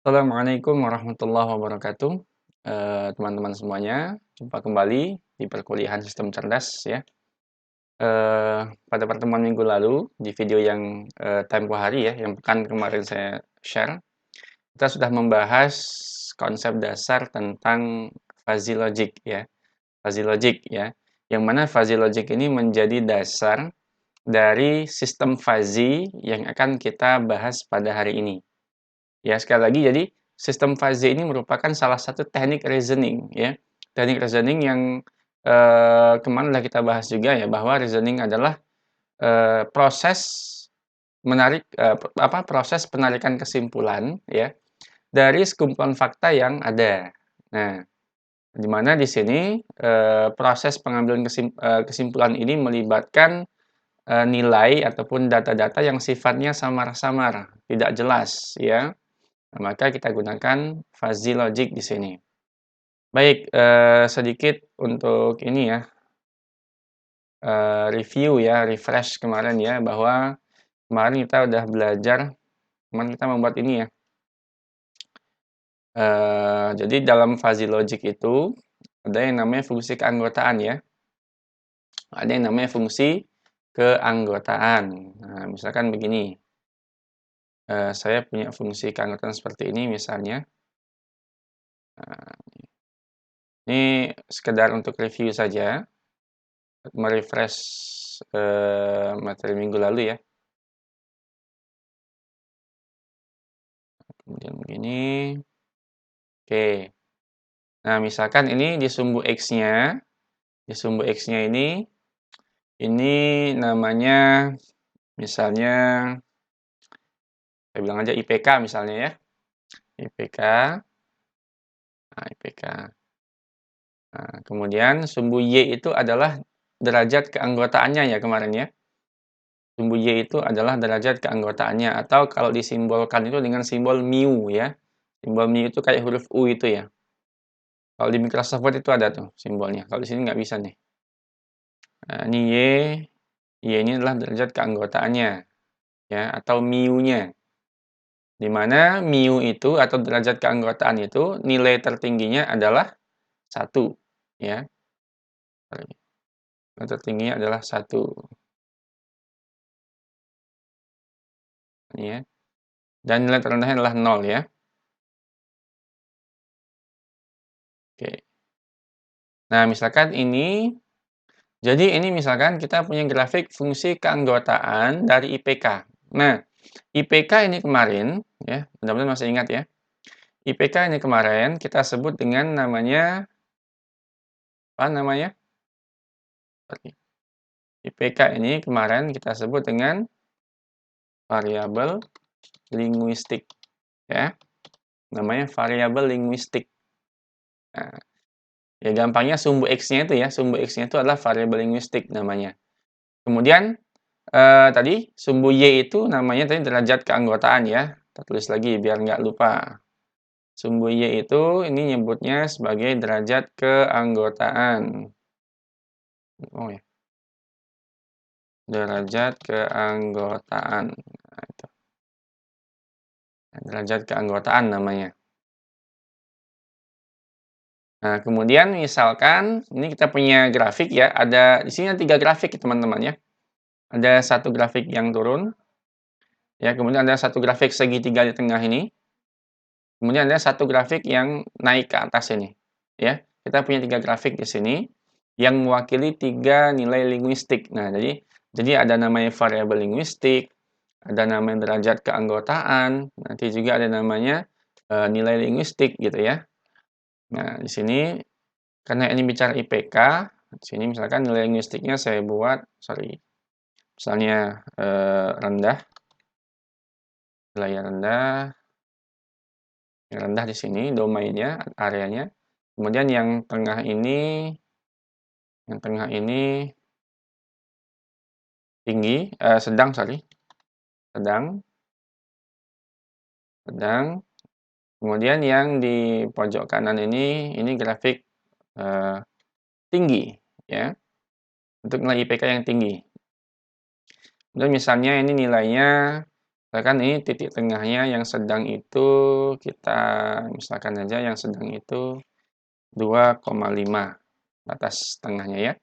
Assalamualaikum warahmatullahi wabarakatuh. Teman-teman semuanya, jumpa kembali di perkuliahan sistem cerdas ya. Pada pertemuan minggu lalu, di video yang tempo hari ya, yang pekan kemarin saya share, kita sudah membahas konsep dasar tentang fuzzy logic ya. Fuzzy logic ya, yang mana fuzzy logic ini menjadi dasar dari sistem fuzzy yang akan kita bahas pada hari ini. Ya, sekali lagi, jadi sistem fuzzy ini merupakan salah satu teknik reasoning, ya. Teknik reasoning yang kemarin sudah kita bahas juga ya, bahwa reasoning adalah proses menarik, proses penarikan kesimpulan, ya, dari sekumpulan fakta yang ada. Nah, di mana di sini proses pengambilan kesimpulan ini melibatkan nilai ataupun data-data yang sifatnya samar-samar, tidak jelas, ya. Nah, maka kita gunakan fuzzy logic di sini. Baik, sedikit untuk ini ya, review ya, refresh kemarin ya, bahwa kemarin kita udah belajar, kemarin kita membuat ini ya. Jadi dalam fuzzy logic itu ada yang namanya fungsi keanggotaan ya. Ada yang namanya fungsi keanggotaan. Nah, misalkan begini, saya punya fungsi keanggotaan seperti ini misalnya. Nah, ini sekedar untuk review saja. Merefresh materi minggu lalu ya. Kemudian begini. Oke. Nah, misalkan ini di sumbu X-nya, ini namanya misalnya, saya bilang aja IPK misalnya ya. IPK. Nah, IPK. Nah, kemudian sumbu Y itu adalah derajat keanggotaannya ya kemarin ya. Sumbu Y itu adalah derajat keanggotaannya, atau kalau disimbolkan itu dengan simbol mu ya. Simbol mu itu kayak huruf U itu ya. Kalau di Microsoft Word itu ada tuh simbolnya. Kalau di sini nggak bisa nih. Nah, ini Y ini adalah derajat keanggotaannya, ya, atau mu-nya. Di mana mu itu atau derajat keanggotaan itu nilai tertingginya adalah 1, ya. Nilai tertingginya adalah 1. Ini ya. Dan nilai terendahnya adalah 0 ya. Oke. Nah, misalkan ini, jadi ini misalkan kita punya grafik fungsi keanggotaan dari IPK. Nah, IPK ini kemarin, ya, mudah-mudahan masih ingat ya. IPK ini kemarin kita sebut dengan namanya, apa namanya? IPK ini kemarin kita sebut dengan variabel linguistik, ya. Namanya variabel linguistik. Nah, ya gampangnya sumbu X-nya itu ya, sumbu X-nya itu adalah variabel linguistik namanya. Kemudian tadi sumbu Y itu namanya tadi derajat keanggotaan ya. Kita tulis lagi biar nggak lupa. Sumbu Y itu ini nyebutnya sebagai derajat keanggotaan. Oh ya. Derajat keanggotaan. Nah, itu. Derajat keanggotaan namanya. Nah, kemudian misalkan ini kita punya grafik ya, ada di sini ada 3 grafik ya teman-teman ya. Ada satu grafik yang turun, ya, kemudian ada satu grafik segitiga di tengah ini, kemudian ada satu grafik yang naik ke atas ini, ya. Kita punya 3 grafik di sini yang mewakili 3 nilai linguistik. Nah, jadi ada namanya variabel linguistik, ada namanya derajat keanggotaan, nanti juga ada namanya nilai linguistik gitu ya. Nah, di sini karena ini bicara IPK, di sini misalkan nilai linguistiknya saya buat, misalnya rendah, nilai rendah di sini domainnya, areanya. Kemudian yang tengah ini tinggi, sedang, sedang. Kemudian yang di pojok kanan ini grafik tinggi, ya, untuk nilai IPK yang tinggi. Dan misalnya ini nilainya Misalkan ini titik tengahnya yang sedang itu kita misalkan aja yang sedang itu 2,5 batas tengahnya ya.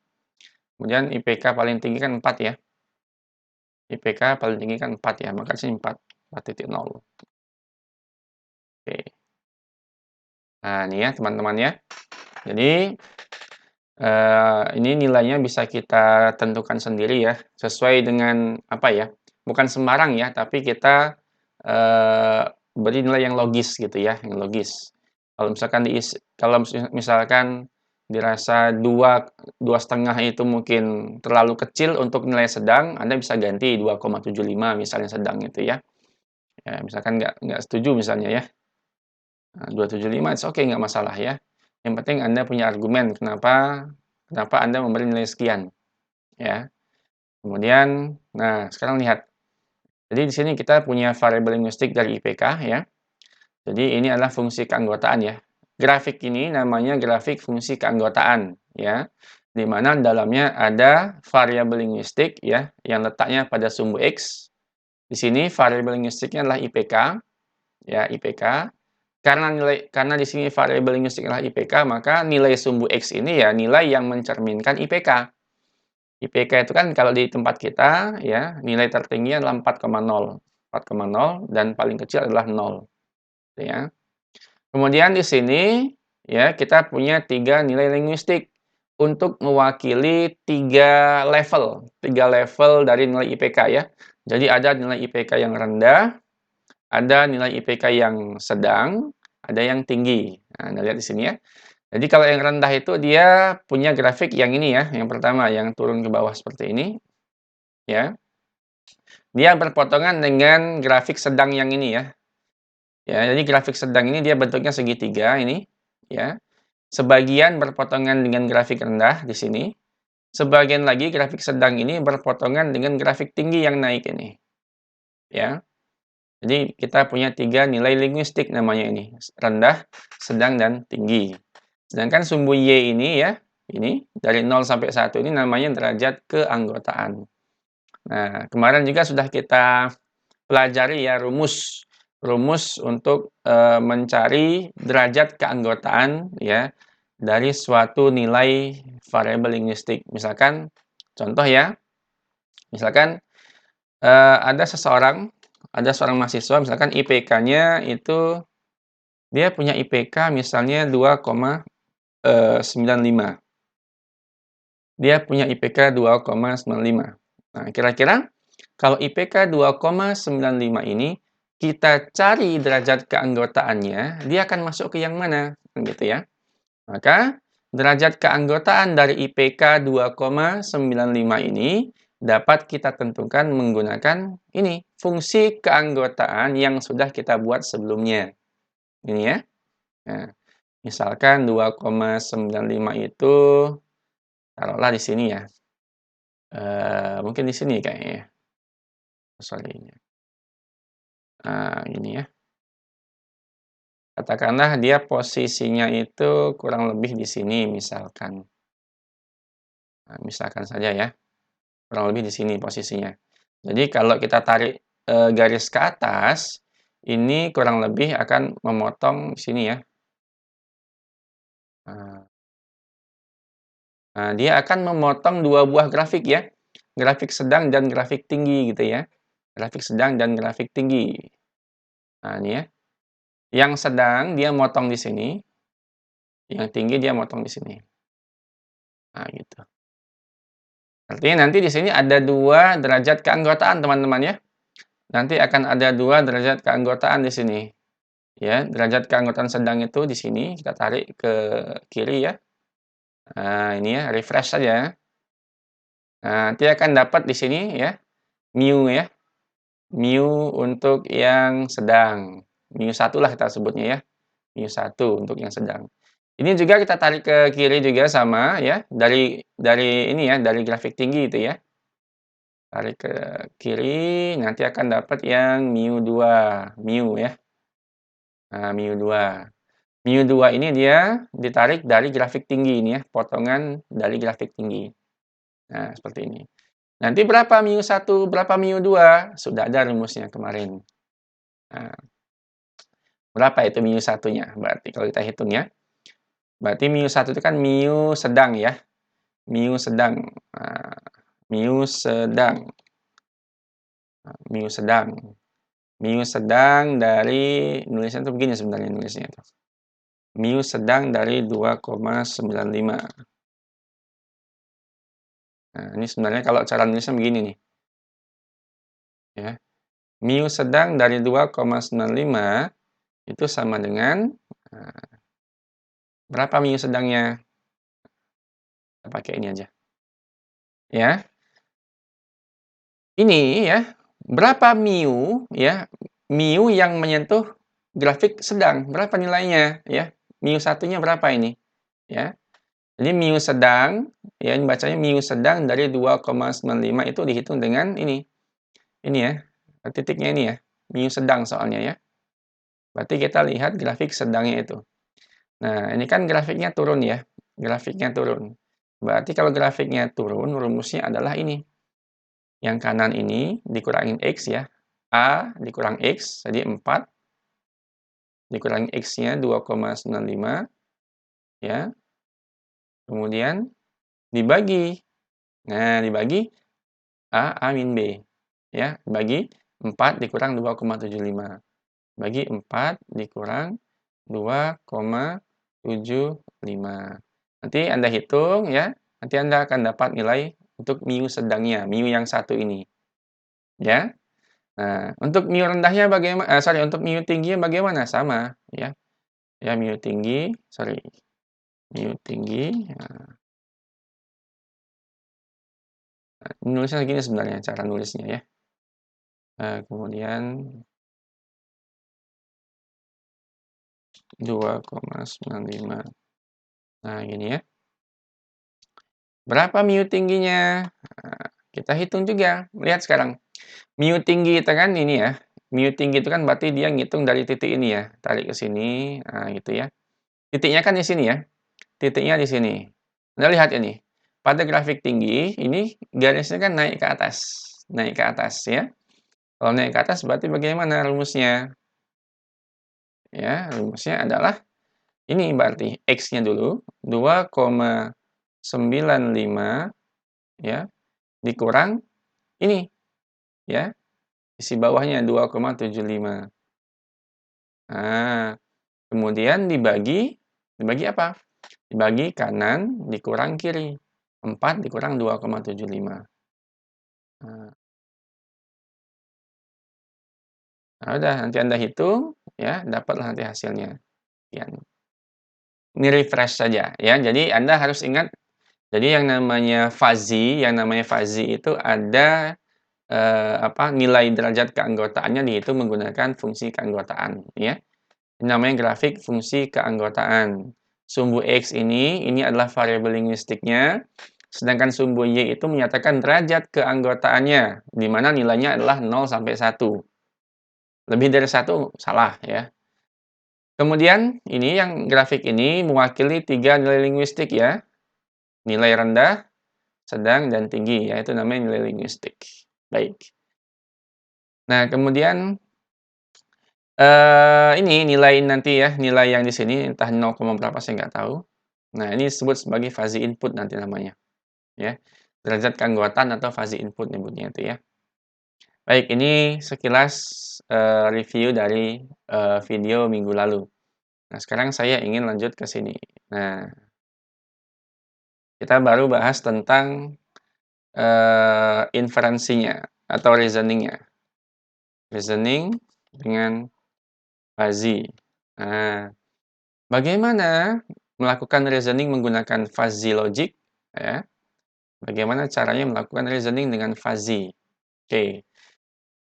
Kemudian IPK paling tinggi kan 4 ya. IPK paling tinggi kan 4 ya, maka sini 4, 4,0. Oke. Nah, ini ya teman-teman ya. Jadi ini nilainya bisa kita tentukan sendiri ya, sesuai dengan apa ya, bukan sembarang ya, tapi kita beri nilai yang logis gitu ya, yang logis. Kalau misalkan dirasa dua setengah itu mungkin terlalu kecil untuk nilai sedang, Anda bisa ganti 2,75 misalnya sedang itu ya. Ya, misalkan nggak setuju misalnya ya. Nah, 275 it's okay, nggak masalah ya. Yang penting Anda punya argumen kenapa Anda memberi nilai sekian, ya. Kemudian, nah sekarang lihat. Jadi di sini kita punya variabel linguistik dari IPK ya. Jadi ini adalah fungsi keanggotaan ya. Grafik ini namanya grafik fungsi keanggotaan ya. Di mana dalamnya ada variabel linguistik ya yang letaknya pada sumbu X. Di sini variabel linguistiknya adalah IPK ya, IPK. Karena di sini variabel linguistik adalah IPK, maka nilai sumbu X ini ya nilai yang mencerminkan IPK. IPK itu kan kalau di tempat kita ya nilai tertinggi adalah 4,0. 4,0 dan paling kecil adalah 0 gitu ya. Kemudian di sini ya kita punya 3 nilai linguistik untuk mewakili 3 level dari nilai IPK ya. Jadi ada nilai IPK yang rendah, ada nilai IPK yang sedang, ada yang tinggi. Nah, Anda lihat di sini ya. Jadi kalau yang rendah itu dia punya grafik yang ini ya, yang pertama yang turun ke bawah seperti ini, ya. Dia berpotongan dengan grafik sedang yang ini ya. Ya, jadi grafik sedang ini dia bentuknya segitiga ini, ya. Sebagian berpotongan dengan grafik rendah di sini, sebagian lagi grafik sedang ini berpotongan dengan grafik tinggi yang naik ini, ya. Jadi kita punya 3 nilai linguistik namanya ini, rendah, sedang, dan tinggi. Sedangkan sumbu Y ini ya, ini dari 0 sampai 1 ini namanya derajat keanggotaan. Nah, kemarin juga sudah kita pelajari ya rumus untuk mencari derajat keanggotaan ya dari suatu nilai variabel linguistik. Misalkan contoh ya, misalkan ada seorang mahasiswa misalkan IPK-nya itu dia punya IPK misalnya 2,95. Dia punya IPK 2,95. Nah, kira-kira kalau IPK 2,95 ini kita cari derajat keanggotaannya, dia akan masuk ke yang mana? Gitu ya. Maka derajat keanggotaan dari IPK 2,95 ini dapat kita tentukan menggunakan ini, fungsi keanggotaan yang sudah kita buat sebelumnya. Ini ya. Nah, misalkan 2,95 itu taruhlah di sini ya. Mungkin di sini kayaknya ya. Sorry. Ini ya. Katakanlah dia posisinya itu kurang lebih di sini misalkan. Nah, misalkan saja ya, kurang lebih di sini posisinya. Jadi kalau kita tarik garis ke atas, ini kurang lebih akan memotong di sini ya. Nah, dia akan memotong 2 buah grafik ya. Grafik sedang dan grafik tinggi gitu ya. Grafik sedang dan grafik tinggi. Nah, ini ya. Yang sedang dia motong di sini, yang tinggi dia motong di sini. Nah, gitu. Artinya nanti di sini ada 2 derajat keanggotaan, teman-teman ya. Nanti akan ada 2 derajat keanggotaan di sini. Ya, derajat keanggotaan sedang itu di sini, kita tarik ke kiri ya. Nah, ini ya, refresh saja. Nah, nanti akan dapat di sini ya, mu ya. Mu untuk yang sedang. Mu1 lah kita sebutnya ya. Mu1 untuk yang sedang. Ini juga kita tarik ke kiri juga sama ya, dari ini ya, dari grafik tinggi itu ya. Tarik ke kiri, nanti akan dapat yang mu2, mu ya. Nah, mu2. Mu2 ini dia ditarik dari grafik tinggi ini ya, potongan dari grafik tinggi. Nah, seperti ini. Nanti berapa mu1, berapa mu2? Sudah ada rumusnya kemarin. Nah, berapa itu mu1-nya? Berarti kalau kita hitung ya. Berarti mu1 itu kan mu sedang ya. Mu sedang. Nah, mu sedang. Mu sedang. Mu sedang dari, nulisnya tuh begini sebenarnya nulisnya itu. Mu sedang dari 2,95. Nah, ini sebenarnya kalau cara nulisnya begini nih. Ya. Mu sedang dari 2,95 itu sama dengan berapa mu sedangnya? Kita pakai ini aja. Ya. Ini ya, berapa mu ya? Mu yang menyentuh grafik sedang, berapa nilainya ya? Mu1-nya berapa ini? Ya. Jadi mu sedang, ya ini bacanya mu sedang dari 2,95 itu dihitung dengan ini. Ini ya, titiknya ini ya. Mu sedang soalnya ya. Berarti kita lihat grafik sedangnya itu. Nah, ini kan grafiknya turun ya. Grafiknya turun. Berarti kalau grafiknya turun, rumusnya adalah ini. Yang kanan ini dikurangin X ya. A dikurang X, jadi 4. Dikurangi X-nya 2,95. Ya. Kemudian dibagi. Nah, dibagi A min B. Ya, bagi 4 dikurang 2,75. Bagi 4 dikurang 2,75. Nanti Anda hitung ya. Nanti Anda akan dapat nilai untuk mu sedangnya, mu yang satu ini. Ya. Nah, untuk mu rendahnya bagaimana? Untuk mu tingginya bagaimana? Sama ya. Ya, mu tinggi, mu tinggi. Nah, nulisnya gini sebenarnya cara nulisnya ya. Kemudian 2,95. Nah, gini ya. Berapa mu tingginya? Nah, kita hitung juga. Lihat sekarang. Mu tinggi itu kan ini ya. Mu tinggi itu kan berarti dia ngitung dari titik ini ya. Tarik ke sini. Nah, gitu ya. Titiknya kan di sini ya. Titiknya di sini. Anda lihat ini. Pada grafik tinggi, ini garisnya kan naik ke atas. Naik ke atas ya. Kalau naik ke atas berarti bagaimana rumusnya? Ya, rumusnya adalah ini berarti X-nya dulu 2,95 ya dikurang ini ya. Isi bawahnya 2,75. Nah, kemudian dibagi apa? Dibagi kanan dikurang kiri. 4 dikurang 2,75. Nah, udah nanti Anda hitung ya, dapatlah nanti hasilnya. Sekian. Ini refresh saja ya. Jadi Anda harus ingat, jadi yang namanya fuzzy itu ada nilai derajat keanggotaannya dihitung menggunakan fungsi keanggotaan ya. Ini namanya grafik fungsi keanggotaan. Sumbu X ini adalah variabel linguistiknya, sedangkan sumbu Y itu menyatakan derajat keanggotaannya, di mana nilainya adalah 0 sampai 1. Lebih dari 1 salah ya. Kemudian ini yang grafik ini mewakili 3 nilai linguistik ya. Nilai rendah, sedang, dan tinggi, yaitu namanya nilai linguistik. Baik. Nah, kemudian ini nilai nanti ya, nilai yang di sini entah 0, berapa saya nggak tahu. Nah, ini disebut sebagai fuzzy input nanti namanya. Ya. Derajat keanggotaan atau fuzzy input nyebutnya itu ya. Baik, ini sekilas review dari video minggu lalu. Nah, sekarang saya ingin lanjut ke sini. Nah, kita baru bahas tentang inferensinya atau reasoning-nya. Reasoning dengan fuzzy. Nah, bagaimana melakukan reasoning menggunakan fuzzy logic? Ya. Bagaimana caranya melakukan reasoning dengan fuzzy? Oke.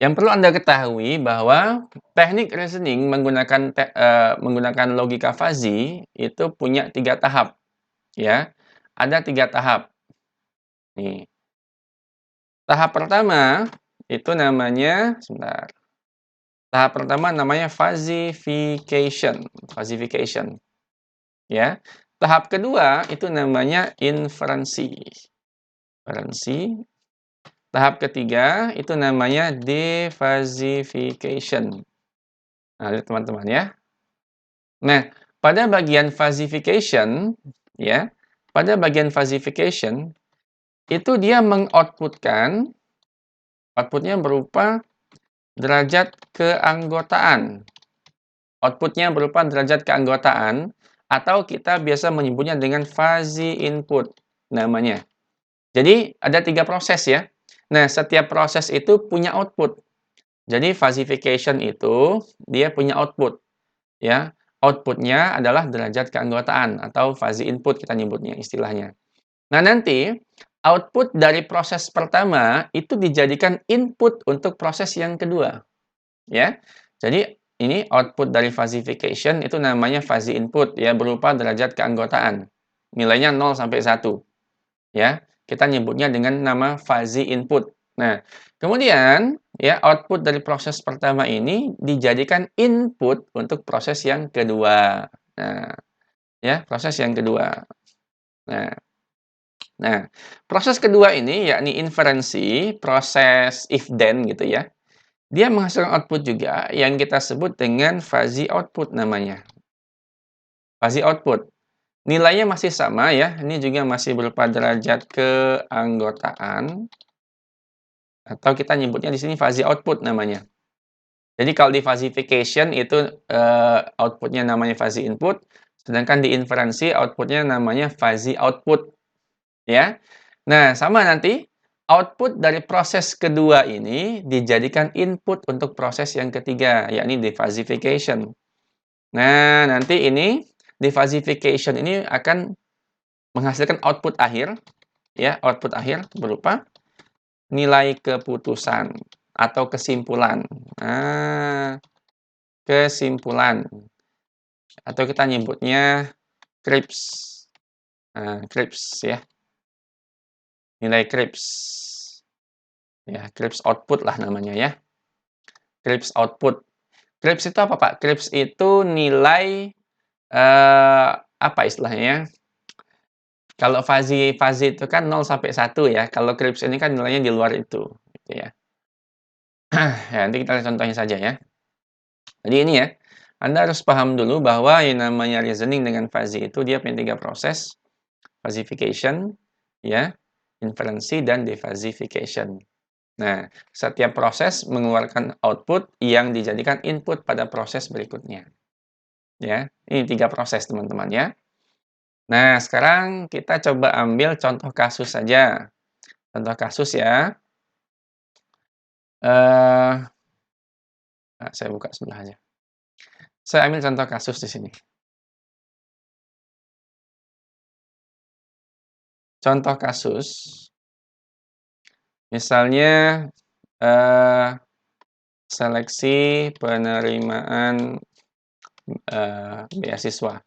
Yang perlu Anda ketahui bahwa teknik reasoning menggunakan logika fuzzy itu punya 3 tahap. Ya, ada 3 tahap. Nih. Tahap pertama itu namanya, sebentar. Tahap pertama namanya fuzzification. Fuzzification. Ya. Tahap kedua itu namanya inferensi. Inferensi. Tahap ketiga itu namanya defasification. Nah, lihat teman-teman ya. Nah, pada bagian falsification, ya, pada bagian falsification itu dia mengoutputkan, outputnya berupa derajat keanggotaan. Outputnya berupa derajat keanggotaan, atau kita biasa menyebutnya dengan fuzzy input namanya. Jadi ada 3 proses ya. Nah, setiap proses itu punya output. Jadi falsification itu dia punya output. Ya, outputnya adalah derajat keanggotaan atau fuzzy input kita nyebutnya istilahnya. Nah, nanti output dari proses pertama itu dijadikan input untuk proses yang kedua, ya. Jadi ini output dari falsification itu namanya fuzzy input ya, berupa derajat keanggotaan. Nilainya 0 sampai 1, ya. Kita nyebutnya dengan nama fuzzy input. Nah, kemudian ya output dari proses pertama ini dijadikan input untuk proses yang kedua. Nah, ya, proses yang kedua. Nah, nah, proses kedua ini yakni inferensi, proses if then gitu ya. Dia menghasilkan output juga yang kita sebut dengan fuzzy output namanya. Fuzzy output. Nilainya masih sama ya, ini juga masih berupa derajat keanggotaan. Atau kita nyebutnya di sini fuzzy output namanya. Jadi kalau di falsification itu outputnya namanya fuzzy input, sedangkan di inferensi outputnya namanya fuzzy output, ya. Nah, sama nanti output dari proses kedua ini dijadikan input untuk proses yang ketiga, yakni defalsification. Nah, nanti ini defalsification ini akan menghasilkan output akhir, ya, output akhir berupa nilai keputusan atau kesimpulan. Nah, kesimpulan atau kita nyebutnya Cripps. Nah, Cripps ya. Nilai Cripps. Ya, Cripps output lah namanya ya. Cripps output. Cripps itu apa, Pak? Cripps itu nilai apa istilahnya ya? Kalau fuzzy itu kan 0 sampai 1 ya. Kalau Cripps ini kan nilainya di luar itu, gitu ya. Ya, nanti kita contohnya saja ya. Jadi ini ya, Anda harus paham dulu bahwa yang namanya reasoning dengan fuzzy itu dia punya 3 proses. Falsification, ya, inferensi, dan defalsification. Nah, setiap proses mengeluarkan output yang dijadikan input pada proses berikutnya. Ya, ini 3 proses teman-teman ya. Nah, sekarang kita coba ambil contoh kasus saja. Contoh kasus ya. Saya buka sebelah aja. Saya ambil contoh kasus di sini. Contoh kasus, misalnya seleksi penerimaan beasiswa.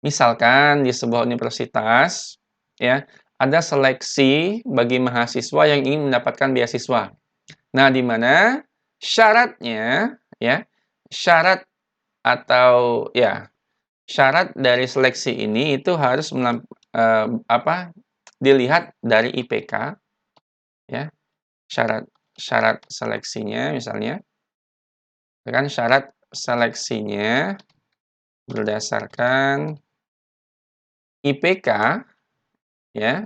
Misalkan di sebuah universitas, ya, ada seleksi bagi mahasiswa yang ingin mendapatkan beasiswa. Nah, di mana syaratnya, ya, syarat atau ya, syarat dari seleksi ini itu harus dilihat dari IPK, ya, syarat seleksinya misalnya, kan syarat seleksinya berdasarkan IPK, ya,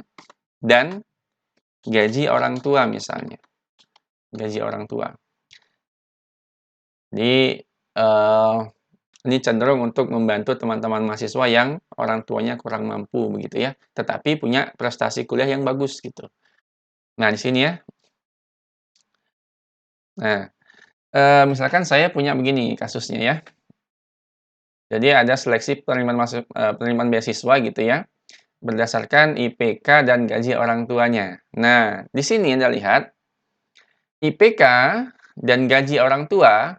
dan gaji orang tua misalnya, gaji orang tua. Jadi, ini cenderung untuk membantu teman-teman mahasiswa yang orang tuanya kurang mampu begitu ya, tetapi punya prestasi kuliah yang bagus gitu. Nah, di sini ya. Nah, misalkan saya punya begini kasusnya ya. Jadi ada seleksi penerimaan beasiswa gitu ya, berdasarkan IPK dan gaji orang tuanya. Nah, di sini Anda lihat, IPK dan gaji orang tua,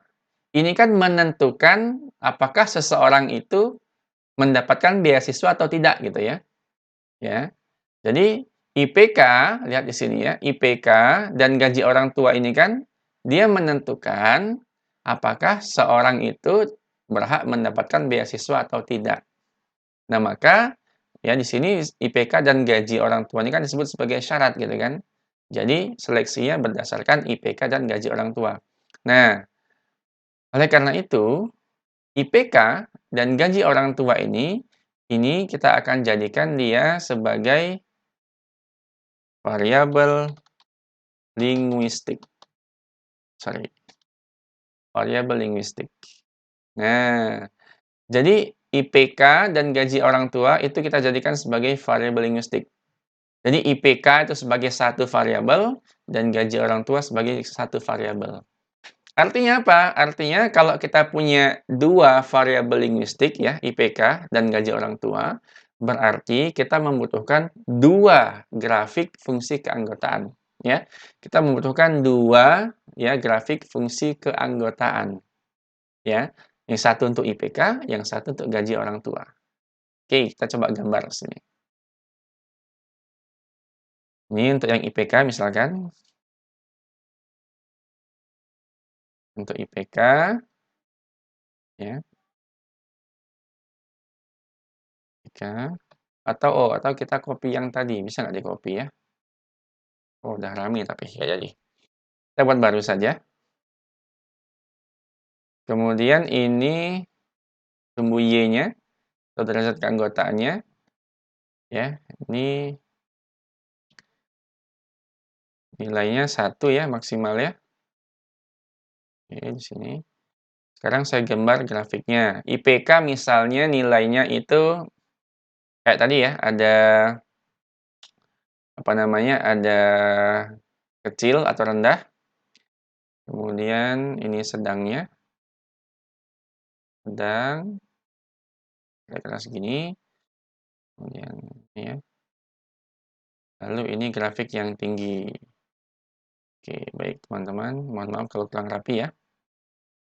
ini kan menentukan apakah seseorang itu mendapatkan beasiswa atau tidak gitu ya. Ya. Jadi IPK, lihat di sini ya, IPK dan gaji orang tua ini kan dia menentukan apakah seorang itu berhak mendapatkan beasiswa atau tidak. Nah, maka Ya, di sini IPK dan gaji orang tua ini kan disebut sebagai syarat gitu kan. Jadi seleksinya berdasarkan IPK dan gaji orang tua. Nah, oleh karena itu IPK dan gaji orang tua ini kita akan jadikan dia sebagai variabel linguistik. Sorry, variabel linguistik. Nah, jadi IPK dan gaji orang tua itu kita jadikan sebagai variabel linguistik. Jadi IPK itu sebagai satu variabel dan gaji orang tua sebagai satu variabel. Artinya apa? Artinya kalau kita punya dua variabel linguistik ya, IPK dan gaji orang tua, berarti kita membutuhkan dua grafik fungsi keanggotaan. Ya, kita membutuhkan dua ya grafik fungsi keanggotaan. Ya, yang satu untuk IPK, yang satu untuk gaji orang tua. Oke, kita coba gambar sini. Ini untuk yang IPK misalkan. Untuk IPK, ya, IPK. Atau kita copy yang tadi, bisa nggak di-copy ya? Oh, udah rame tapi nggak jadi. Kita buat baru saja. Kemudian ini sumbu Y-nya, atau derajat keanggotaannya, ya. Ini nilainya 1 ya, maksimal ya. Oke, di sini. Sekarang saya gambar grafiknya. IPK misalnya nilainya itu kayak tadi ya, ada apa namanya? Ada kecil atau rendah. Kemudian ini sedang, kira-kira segini. Kemudian ini ya. Lalu ini grafik yang tinggi. Oke, baik teman-teman. Mohon maaf kalau kurang rapi ya.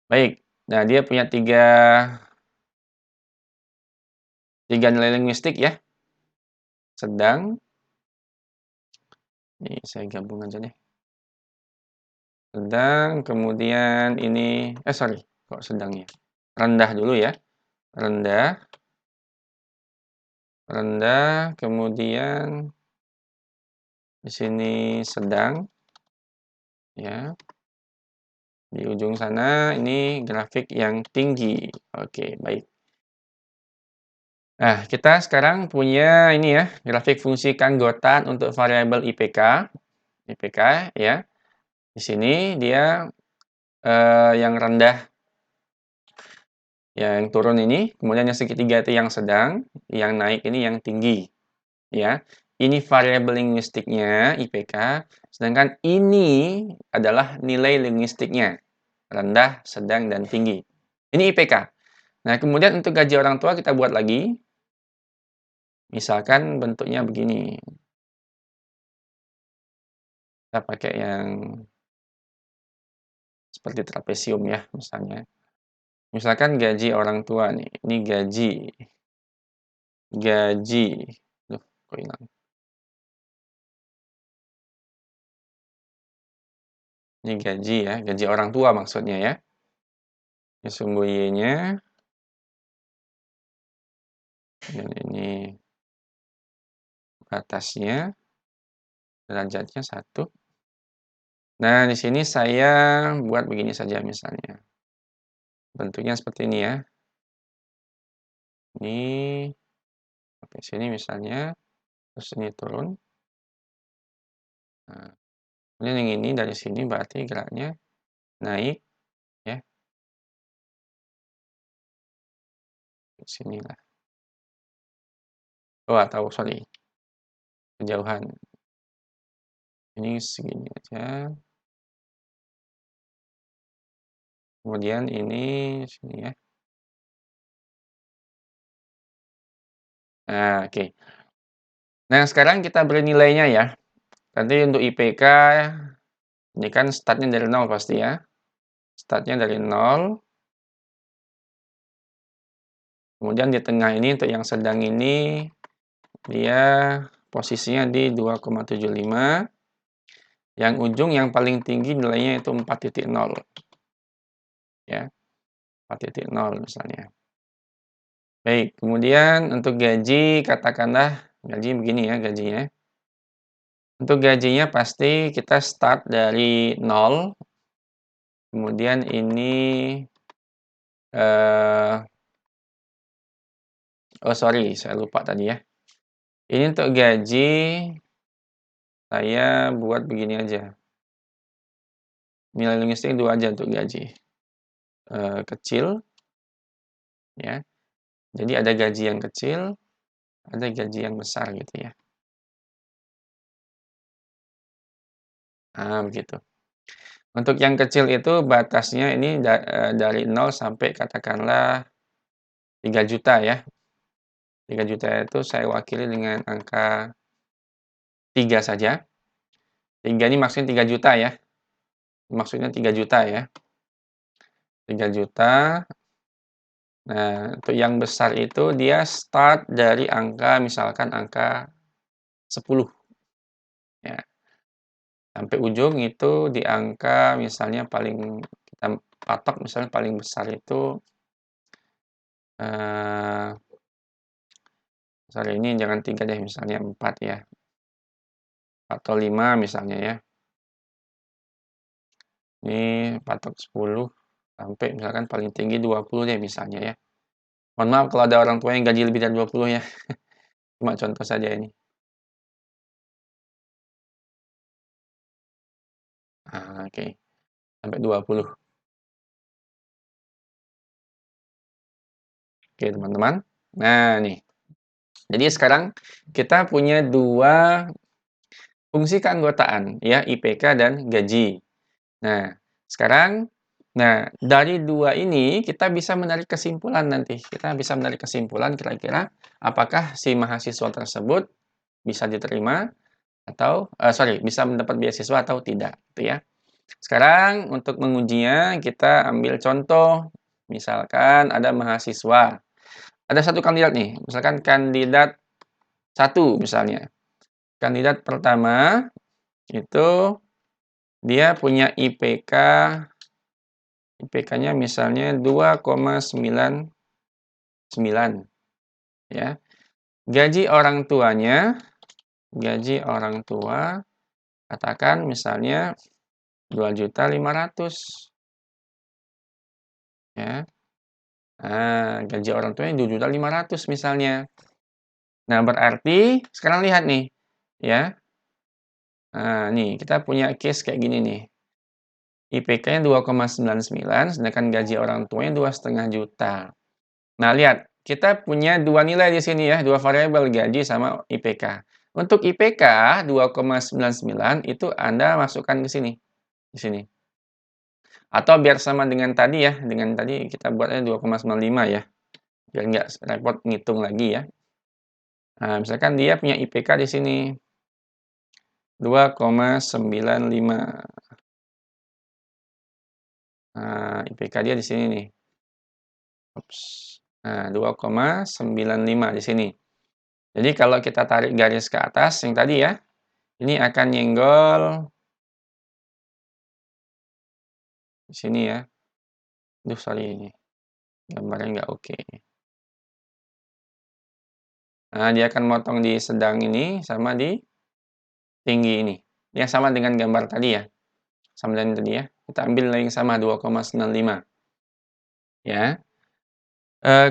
Baik. Nah, dia punya tiga nilai linguistik ya. Sedang. Ini saya gabung aja deh. Sedang, kemudian ini, sorry, kok sedangnya. Rendah dulu ya. Rendah, kemudian di sini sedang, ya. Di ujung sana ini grafik yang tinggi. Oke, baik. Nah, kita sekarang punya ini ya, grafik fungsi keanggotaan untuk variabel IPK. IPK ya. Di sini dia yang rendah, yang turun ini, kemudian yang segitiga itu yang sedang, yang naik ini yang tinggi, ya. Ini variabel linguistiknya IPK, sedangkan ini adalah nilai linguistiknya, rendah, sedang, dan tinggi. Ini IPK. Nah, kemudian untuk gaji orang tua kita buat lagi. Misalkan bentuknya begini. Kita pakai yang seperti trapesium ya, misalnya. Misalkan gaji orang tua nih, ini gaji, loh, kok hilang? Ini gaji ya, gaji orang tua maksudnya ya. Ini sumbu Y-nya, dan ini batasnya, derajatnya 1. Nah, di sini saya buat begini saja misalnya. Bentuknya seperti ini ya. Ini sampai sini misalnya, terus ini turun. Nah, kemudian yang ini dari sini berarti geraknya naik ya. Ke sini lah. Oh, atau sorry, kejauhan. Ini segini aja. Kemudian ini sini ya. Nah, oke. Nah, sekarang kita beri nilainya ya. Nanti untuk IPK ini kan startnya dari 0 pasti ya. Startnya dari 0. Kemudian di tengah ini untuk yang sedang ini dia posisinya di 2,75. Yang ujung yang paling tinggi nilainya itu 4,0. Ya. 4,0 misalnya. Baik, kemudian untuk gaji, katakanlah gaji begini ya gajinya. Untuk gajinya pasti kita start dari nol, kemudian ini, eee, oh sorry saya lupa tadi ya. Ini untuk gaji, saya buat begini aja, nilai linguistik 2 aja untuk gaji, kecil ya. Jadi ada gaji yang kecil, ada gaji yang besar gitu ya. Begitu. Untuk yang kecil itu batasnya ini dari nol sampai katakanlah 3 juta ya. 3 juta itu saya wakili dengan angka 3 saja. 3 ini maksudnya 3 juta ya. Maksudnya 3 juta ya. 3 juta. Nah, untuk yang besar itu dia start dari angka misalkan angka 10 ya. Sampai ujung itu di angka misalnya paling kita patok misalnya paling besar itu, eee, misalnya ini jangan 3 deh, misalnya 4 ya, atau 5 misalnya ya. Ini patok 10 sampai misalkan paling tinggi 20 deh misalnya ya. Mohon maaf kalau ada orang tua yang gaji lebih dari 20 ya, cuma contoh saja ini. Oke, sampai 20. Oke, teman-teman. Nah, nih. Jadi sekarang kita punya 2 fungsi keanggotaan ya, IPK dan gaji. Nah, sekarang dari 2 ini kita bisa menarik kesimpulan nanti. Kita bisa menarik kesimpulan kira-kira apakah si mahasiswa tersebut bisa diterima atau bisa mendapat beasiswa atau tidak, gitu ya. Sekarang untuk mengujinya kita ambil contoh, misalkan ada mahasiswa, ada satu kandidat nih, misalkan kandidat satu misalnya. Kandidat pertama itu dia punya IPK-nya misalnya 2,99 ya. Gaji orang tua katakan misalnya 2.500.000 ya. Gaji orang tuanya 2.500.000 misalnya. Nah, berarti sekarang lihat nih, ya. Nih kita punya case kayak gini nih. IPK-nya 2,99, sedangkan gaji orang tuanya 2,5 juta. Nah, lihat, kita punya 2 nilai di sini ya, 2 variabel gaji sama IPK. Untuk IPK 2,99 itu Anda masukkan ke sini, di sini. Atau biar sama dengan tadi ya, dengan tadi kita buatnya 2,95 ya, biar nggak repot ngitung lagi ya. Misalkan dia punya IPK di sini 2,95. IPK dia di sini nih. 2,95 di sini. Jadi kalau kita tarik garis ke atas yang tadi ya, ini akan nyenggol di sini ya. Sorry ini gambarnya nggak oke. Dia akan motong di sedang ini sama di tinggi ini. Yang sama dengan gambar tadi ya. Sama dengan tadi ya. Kita ambil nilai yang sama 2,95 ya.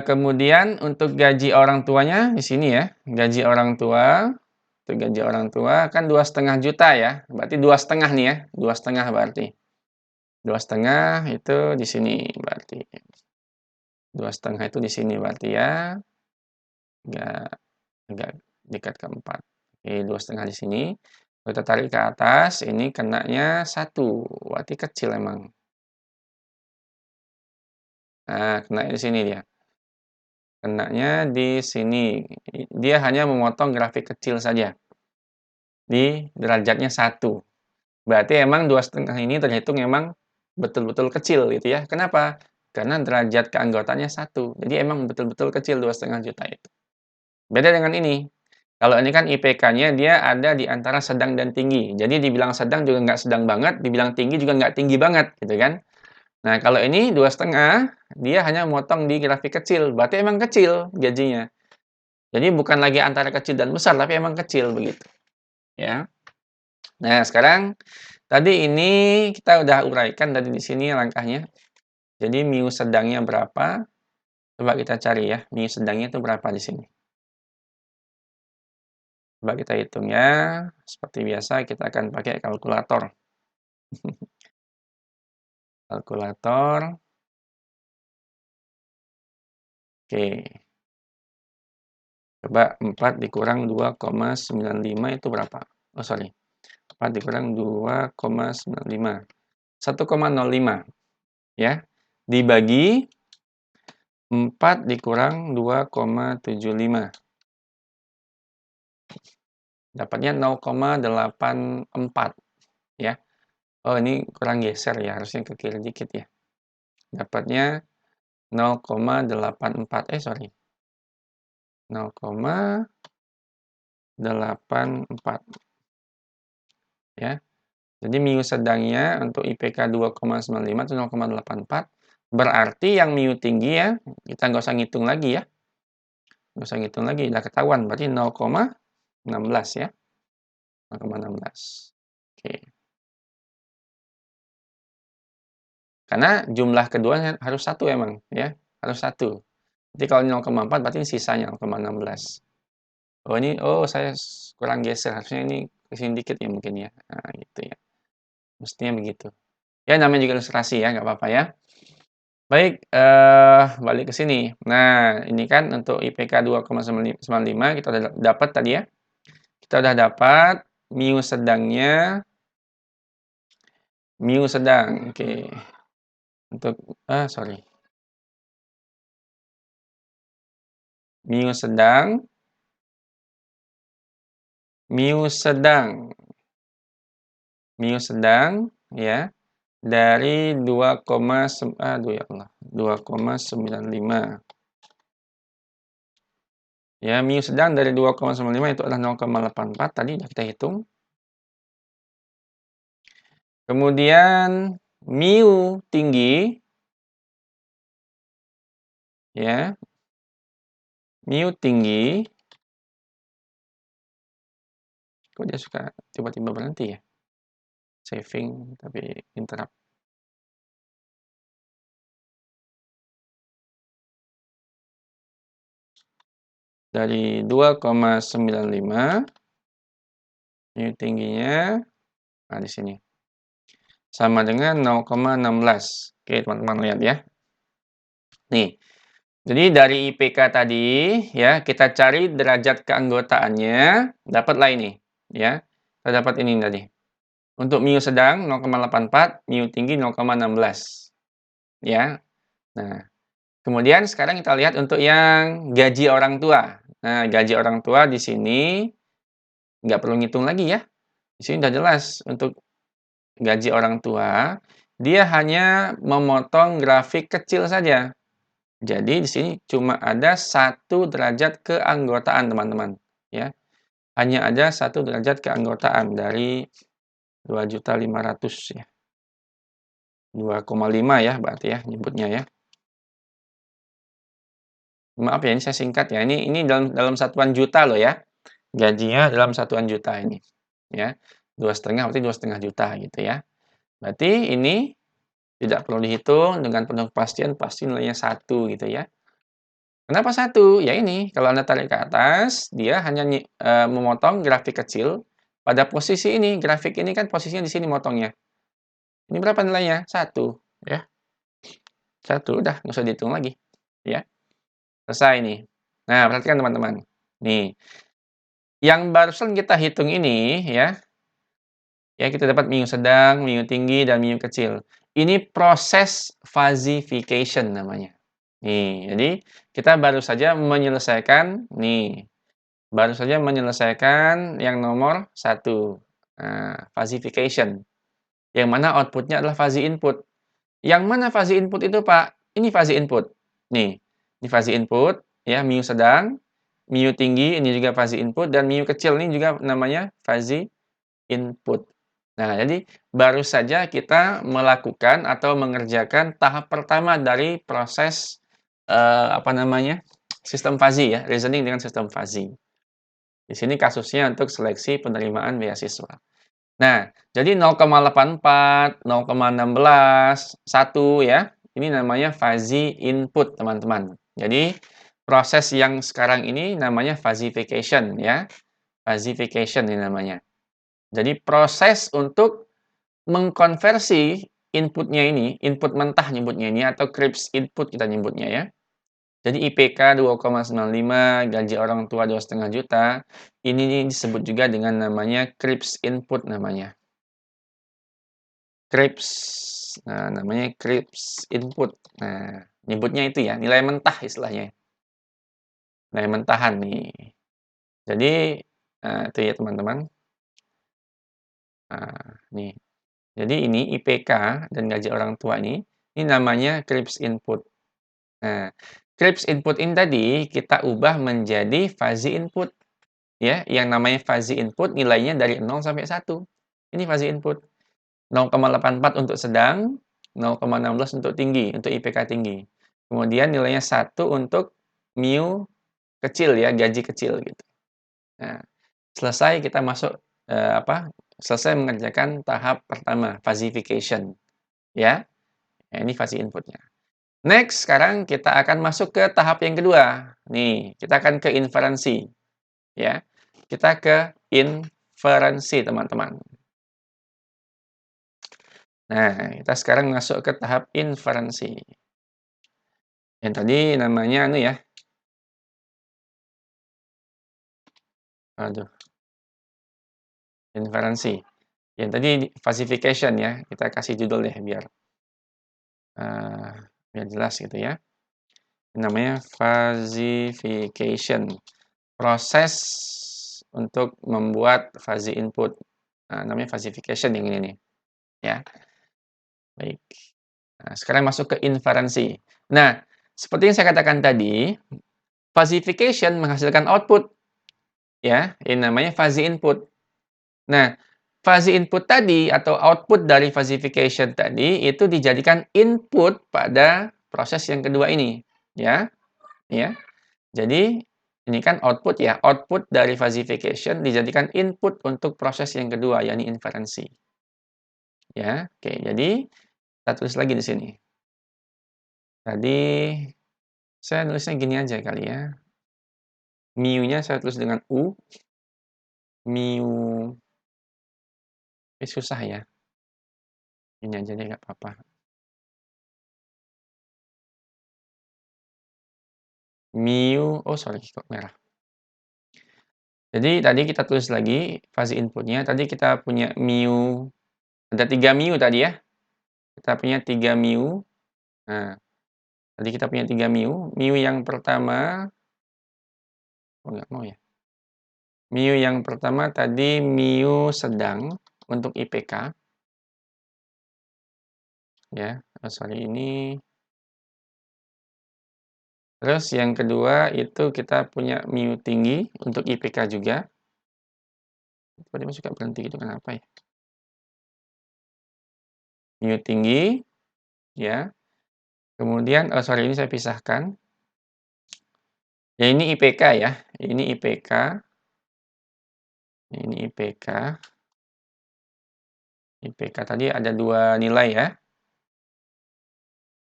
Kemudian untuk gaji orang tuanya di sini ya. Gaji orang tua, untuk gaji orang tua kan 2,5 juta ya. Berarti 2,5 nih ya. 2,5 berarti. 2,5 itu di sini berarti. 2,5 itu di sini berarti ya. Agak dekat ke 4. Oke, 2,5 di sini. Kita tarik ke atas, ini kenanya 1, berarti kecil emang. Kena di sini dia. Kenanya di sini. Dia hanya memotong grafik kecil saja. Di derajatnya 1. Berarti emang 2,5 ini terhitung emang betul-betul kecil gitu ya. Kenapa? Karena derajat keanggotaannya 1. Jadi emang betul-betul kecil 2,5 juta itu. Beda dengan ini. Kalau ini kan IPK-nya dia ada di antara sedang dan tinggi. Jadi dibilang sedang juga nggak sedang banget, dibilang tinggi juga nggak tinggi banget gitu kan. Nah, kalau ini 2,5, dia hanya motong di grafik kecil, berarti emang kecil gajinya. Jadi bukan lagi antara kecil dan besar, tapi emang kecil begitu, ya. Nah, sekarang tadi ini kita udah uraikan tadi di sini langkahnya. Jadi mu sedangnya berapa? Coba kita cari ya, mu sedangnya itu berapa di sini. Coba kita hitung ya. Seperti biasa kita akan pakai kalkulator. Kalkulator. Oke. Coba 4 dikurang 2,95 itu berapa? Oh, sorry. 4 dikurang 2,95. 1,05 ya. Dibagi 4 dikurang 2,75. Dapatnya 0,84 ya. Oh, ini kurang geser ya, harusnya ke kiri dikit ya. Dapatnya 0,84. Sorry. 0,84 ya. Jadi mu sedangnya untuk IPK 2,95 itu 0,84. Berarti yang mu tinggi ya, kita nggak usah ngitung lagi ya. Nggak usah ngitung lagi, udah ketahuan. Berarti 0,16 ya. 0,16. Oke. Karena jumlah keduanya harus 1 emang ya. Harus 1. Jadi kalau 0,4 berarti sisanya 0,16. Oh ini, saya kurang geser. Harusnya ini kesini dikit ya mungkin ya. Nah, gitu ya. Mestinya begitu. Ya namanya juga ilustrasi ya, nggak apa-apa ya. Baik, balik ke sini. Nah, ini kan untuk IPK 2,95 kita udah dapat tadi ya. Kita udah dapat mu sedangnya, mu sedang. Oke. Untuk sorry. Mu sedang ya dari 2,95. Ya, mu sedang dari 2,95 itu adalah 0,84 tadi sudah kita hitung. Kemudian mu tinggi ya. Mu tinggi. Kok dia suka tiba-tiba berhenti ya? Saving tapi interrupt. Dari 2,95 mu tingginya di sini. Sama dengan 0,16. Oke, teman-teman lihat ya. Nih. Jadi dari IPK tadi ya, kita cari derajat keanggotaannya, dapatlah ini ya. Kita dapat ini tadi. Untuk mu sedang 0,84, mu tinggi 0,16. Ya. Nah, kemudian sekarang kita lihat untuk yang gaji orang tua. Nah, gaji orang tua di sini nggak perlu ngitung lagi ya. Di sini udah jelas untuk gaji orang tua, dia hanya memotong grafik kecil saja. Jadi di sini cuma ada 1 derajat keanggotaan, teman-teman, ya. Hanya ada 1 derajat keanggotaan dari 2.500.000 ya. 2,5 ya berarti ya nyebutnya ya. Maaf ya, ini saya singkat ya. Ini dalam satuan juta loh ya. Gajinya dalam satuan juta ini, ya. 2,5 berarti 2,5 juta gitu ya. Berarti ini tidak perlu dihitung dengan penuh kepastian, pasti nilainya 1 gitu ya. Kenapa 1? Ya ini, kalau Anda tarik ke atas, dia hanya memotong grafik kecil pada posisi ini. Grafik ini kan posisinya di sini motongnya. Ini berapa nilainya? 1, ya. 1, udah nggak usah dihitung lagi, ya. Selesai nih. Nah, perhatikan teman-teman. Nih, yang barusan kita hitung ini ya kita dapat mu sedang, mu tinggi, dan mu kecil. Ini proses falsification namanya. Nih, jadi kita baru saja menyelesaikan yang nomor 1. Nah, falsification. Yang mana outputnya adalah fuzzy input. Yang mana fuzzy input itu, Pak? Ini fuzzy input. Nih, ini fuzzy input, ya, mu sedang, mu tinggi, ini juga fuzzy input, dan mu kecil ini juga namanya fuzzy input. Nah, jadi baru saja kita melakukan atau mengerjakan tahap pertama dari proses, apa namanya, sistem fuzzy ya, reasoning dengan sistem fuzzy. Di sini kasusnya untuk seleksi penerimaan beasiswa. Nah, jadi 0,84, 0,16, 1 ya, ini namanya fuzzy input, teman-teman. Jadi, proses yang sekarang ini namanya fuzzification ya, fuzzification ini namanya. Jadi, proses untuk mengkonversi inputnya ini, input mentah nyebutnya ini atau CRIPS input kita nyebutnya ya. Jadi IPK 2,95, gaji orang tua 2,5 juta, ini disebut juga dengan namanya CRIPS input namanya. CRIPS. Nah, namanya CRIPS input. Nah, nyebutnya itu ya, nilai mentah istilahnya. Nilai mentahan nih. Jadi, itu ya teman-teman. Nah, nih. Jadi ini IPK dan gaji orang tua ini namanya CRIPS input. Nah, CRIPS input ini tadi kita ubah menjadi fuzzy input. Ya, yang namanya fuzzy input nilainya dari 0 sampai 1. Ini fuzzy input. 0,84 untuk sedang, 0,16 untuk tinggi, untuk IPK tinggi. Kemudian nilainya 1 untuk mu kecil ya, gaji kecil gitu. Nah, selesai kita masuk, selesai mengerjakan tahap pertama, fuzzification, ya. Nah, ini fuzzy inputnya. Next, sekarang kita akan masuk ke tahap yang kedua. Nih, kita akan ke inferensi, ya. Kita ke inferensi, teman-teman. Nah, kita sekarang masuk ke tahap inferensi. Yang tadi namanya ya. Aduh, inferensi. Yang tadi falsification ya, kita kasih judul deh biar jelas gitu ya. Namanya falsification. Proses untuk membuat fuzzy input. Nah, namanya falsification yang ini nih, ya. Baik. Nah, sekarang masuk ke inferensi. Nah, seperti yang saya katakan tadi, falsification menghasilkan output, ya. Ini namanya fuzzy input. Nah, fuzzy input tadi atau output dari falsification tadi itu dijadikan input pada proses yang kedua ini, ya. Ya. Jadi ini kan output ya, output dari falsification dijadikan input untuk proses yang kedua yakni inferensi. Ya, oke. Jadi kita tulis lagi di sini. Tadi saya nulisnya gini aja kali ya. Mu-nya saya tulis dengan U. Mu susah ya. Ini aja deh nggak apa-apa. Oh sorry kok merah. Jadi tadi kita tulis lagi fuzzy inputnya. Tadi kita punya mu, ada 3 mu tadi ya. Kita punya 3 mu. Nah, tadi kita punya 3 mu. Mu yang pertama, oh nggak mau ya. Mu yang pertama tadi mu sedang untuk IPK. Ya, oh sorry ini. Terus yang kedua itu kita punya mu tinggi untuk IPK juga. Tiba-tiba suka berhenti gitu kenapa ya? Mu tinggi, ya. Kemudian, oh sorry ini saya pisahkan. Ya ini IPK ya, ini IPK. Ini IPK. IPK tadi ada 2 nilai ya.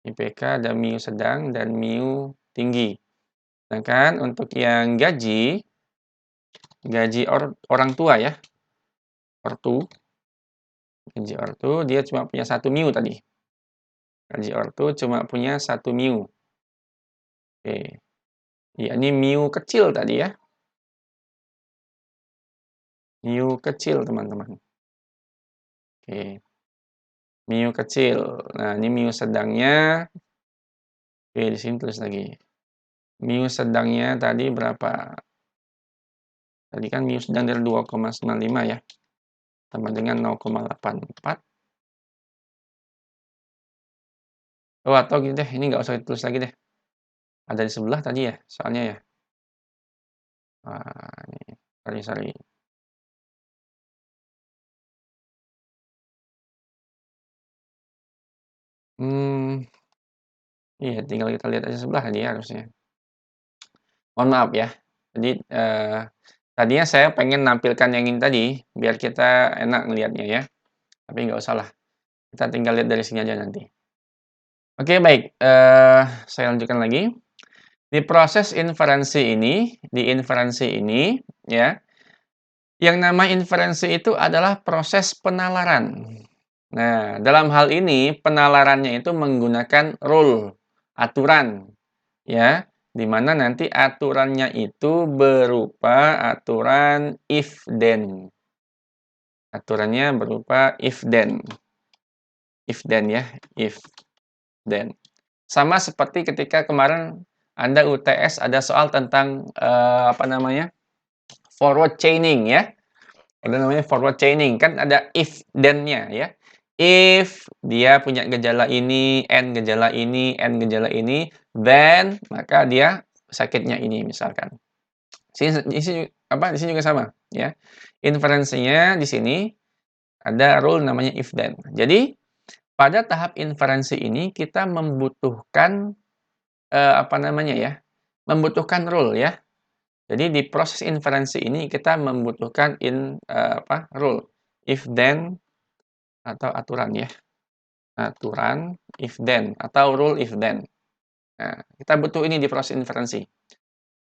IPK ada mu sedang dan mu tinggi. Sedangkan untuk yang gaji orang tua ya, ortu, gaji ortu dia cuma punya 1 mu tadi. Gaji ortu cuma punya 1 mu. Oke. Ya, ini mu kecil tadi ya. Mu kecil, teman-teman. Oke. Mu kecil. Nah, ini mu sedangnya. Oke, di sini tulis lagi. Mu sedangnya tadi berapa? Tadi kan mu sedang dari 2,95 ya. Tambah dengan 0,84. Oh, atau gitu deh. Ini nggak usah ditulis lagi deh. Ada di sebelah tadi ya, soalnya ya. Ini. Sorry. Mmm, iya tinggal kita lihat aja sebelah dia harusnya. Mohon maaf ya. Jadi, tadinya saya pengen nampilkan yang ini tadi, biar kita enak ngelihatnya ya, tapi nggak usah lah, kita tinggal lihat dari sini aja nanti. Oke baik, saya lanjutkan lagi. Di inferensi ini ya, yang nama inferensi itu adalah proses penalaran. Nah, dalam hal ini penalarannya itu menggunakan rule, aturan, ya, di mana nanti aturannya itu berupa aturan if then. Aturannya berupa if then ya, if then. Sama seperti ketika kemarin Anda UTS ada soal tentang apa namanya? Forward chaining ya. Ada namanya forward chaining, kan ada if then-nya ya. If dia punya gejala ini, N gejala ini, then maka dia sakitnya ini misalkan. Di sini juga sama ya. Inferensinya di sini ada rule namanya if then. Jadi pada tahap inferensi ini kita membutuhkan apa namanya ya? Membutuhkan rule ya. Jadi di proses inferensi ini kita membutuhkan rule, if then atau aturan ya. Aturan if then atau rule if then. Nah, kita butuh ini di proses inferensi.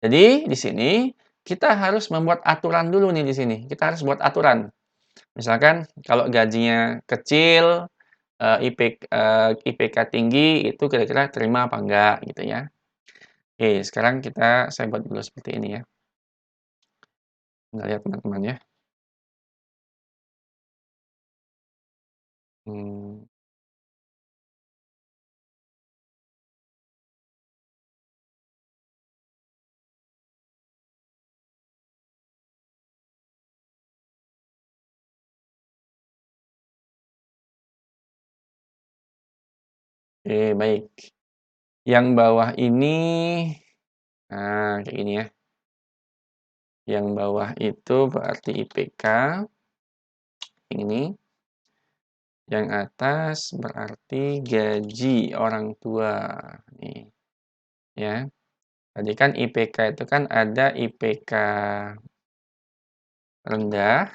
Jadi di sini kita harus membuat aturan dulu nih di sini. Kita harus buat aturan. Misalkan kalau gajinya kecil, IPK tinggi itu kira-kira terima apa enggak gitu ya. Oke, sekarang saya buat dulu seperti ini ya. Kita lihat teman-teman ya. Hmm, oke, baik. Yang bawah ini, nah kayak gini ya. Yang bawah itu berarti IPK, yang ini. Yang atas berarti gaji orang tua. Nih, ya. Tadi kan IPK itu kan ada IPK rendah,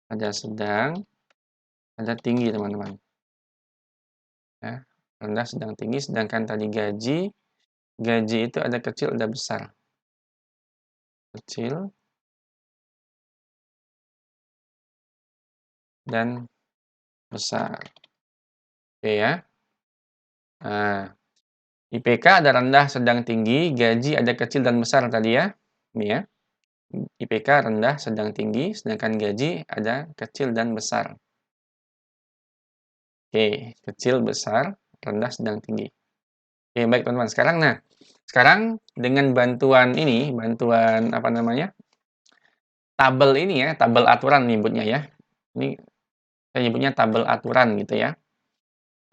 ada sedang, ada tinggi, teman-teman. Ya, rendah, sedang, tinggi. Sedangkan tadi gaji itu ada kecil, ada besar. Kecil dan besar. Oke ya. Nah, IPK ada rendah, sedang, tinggi. Gaji ada kecil dan besar tadi ya. Ini ya. IPK rendah, sedang, tinggi. Sedangkan gaji ada kecil dan besar. Oke, kecil, besar, rendah, sedang, tinggi. Oke, baik teman-teman. Sekarang dengan bantuan apa namanya? Tabel ini ya, tabel aturan nyebutnya ya. Ini saya nyebutnya tabel aturan gitu ya.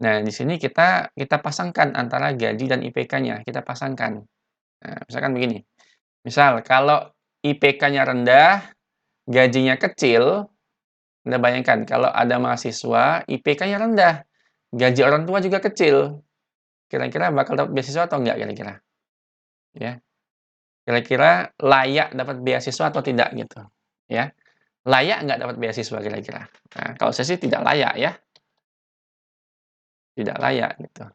Nah, di sini kita pasangkan antara gaji dan IPK-nya, kita pasangkan. Nah, misalkan begini. Misal kalau IPK-nya rendah, gajinya kecil, Anda bayangkan kalau ada mahasiswa IPK-nya rendah, gaji orang tua juga kecil. Kira-kira bakal dapat beasiswa atau enggak kira-kira? Ya. Kira-kira layak dapat beasiswa atau tidak gitu, ya. Layak nggak dapat beasiswa kira-kira? Nah, kalau saya sih tidak layak ya, tidak layak gitu.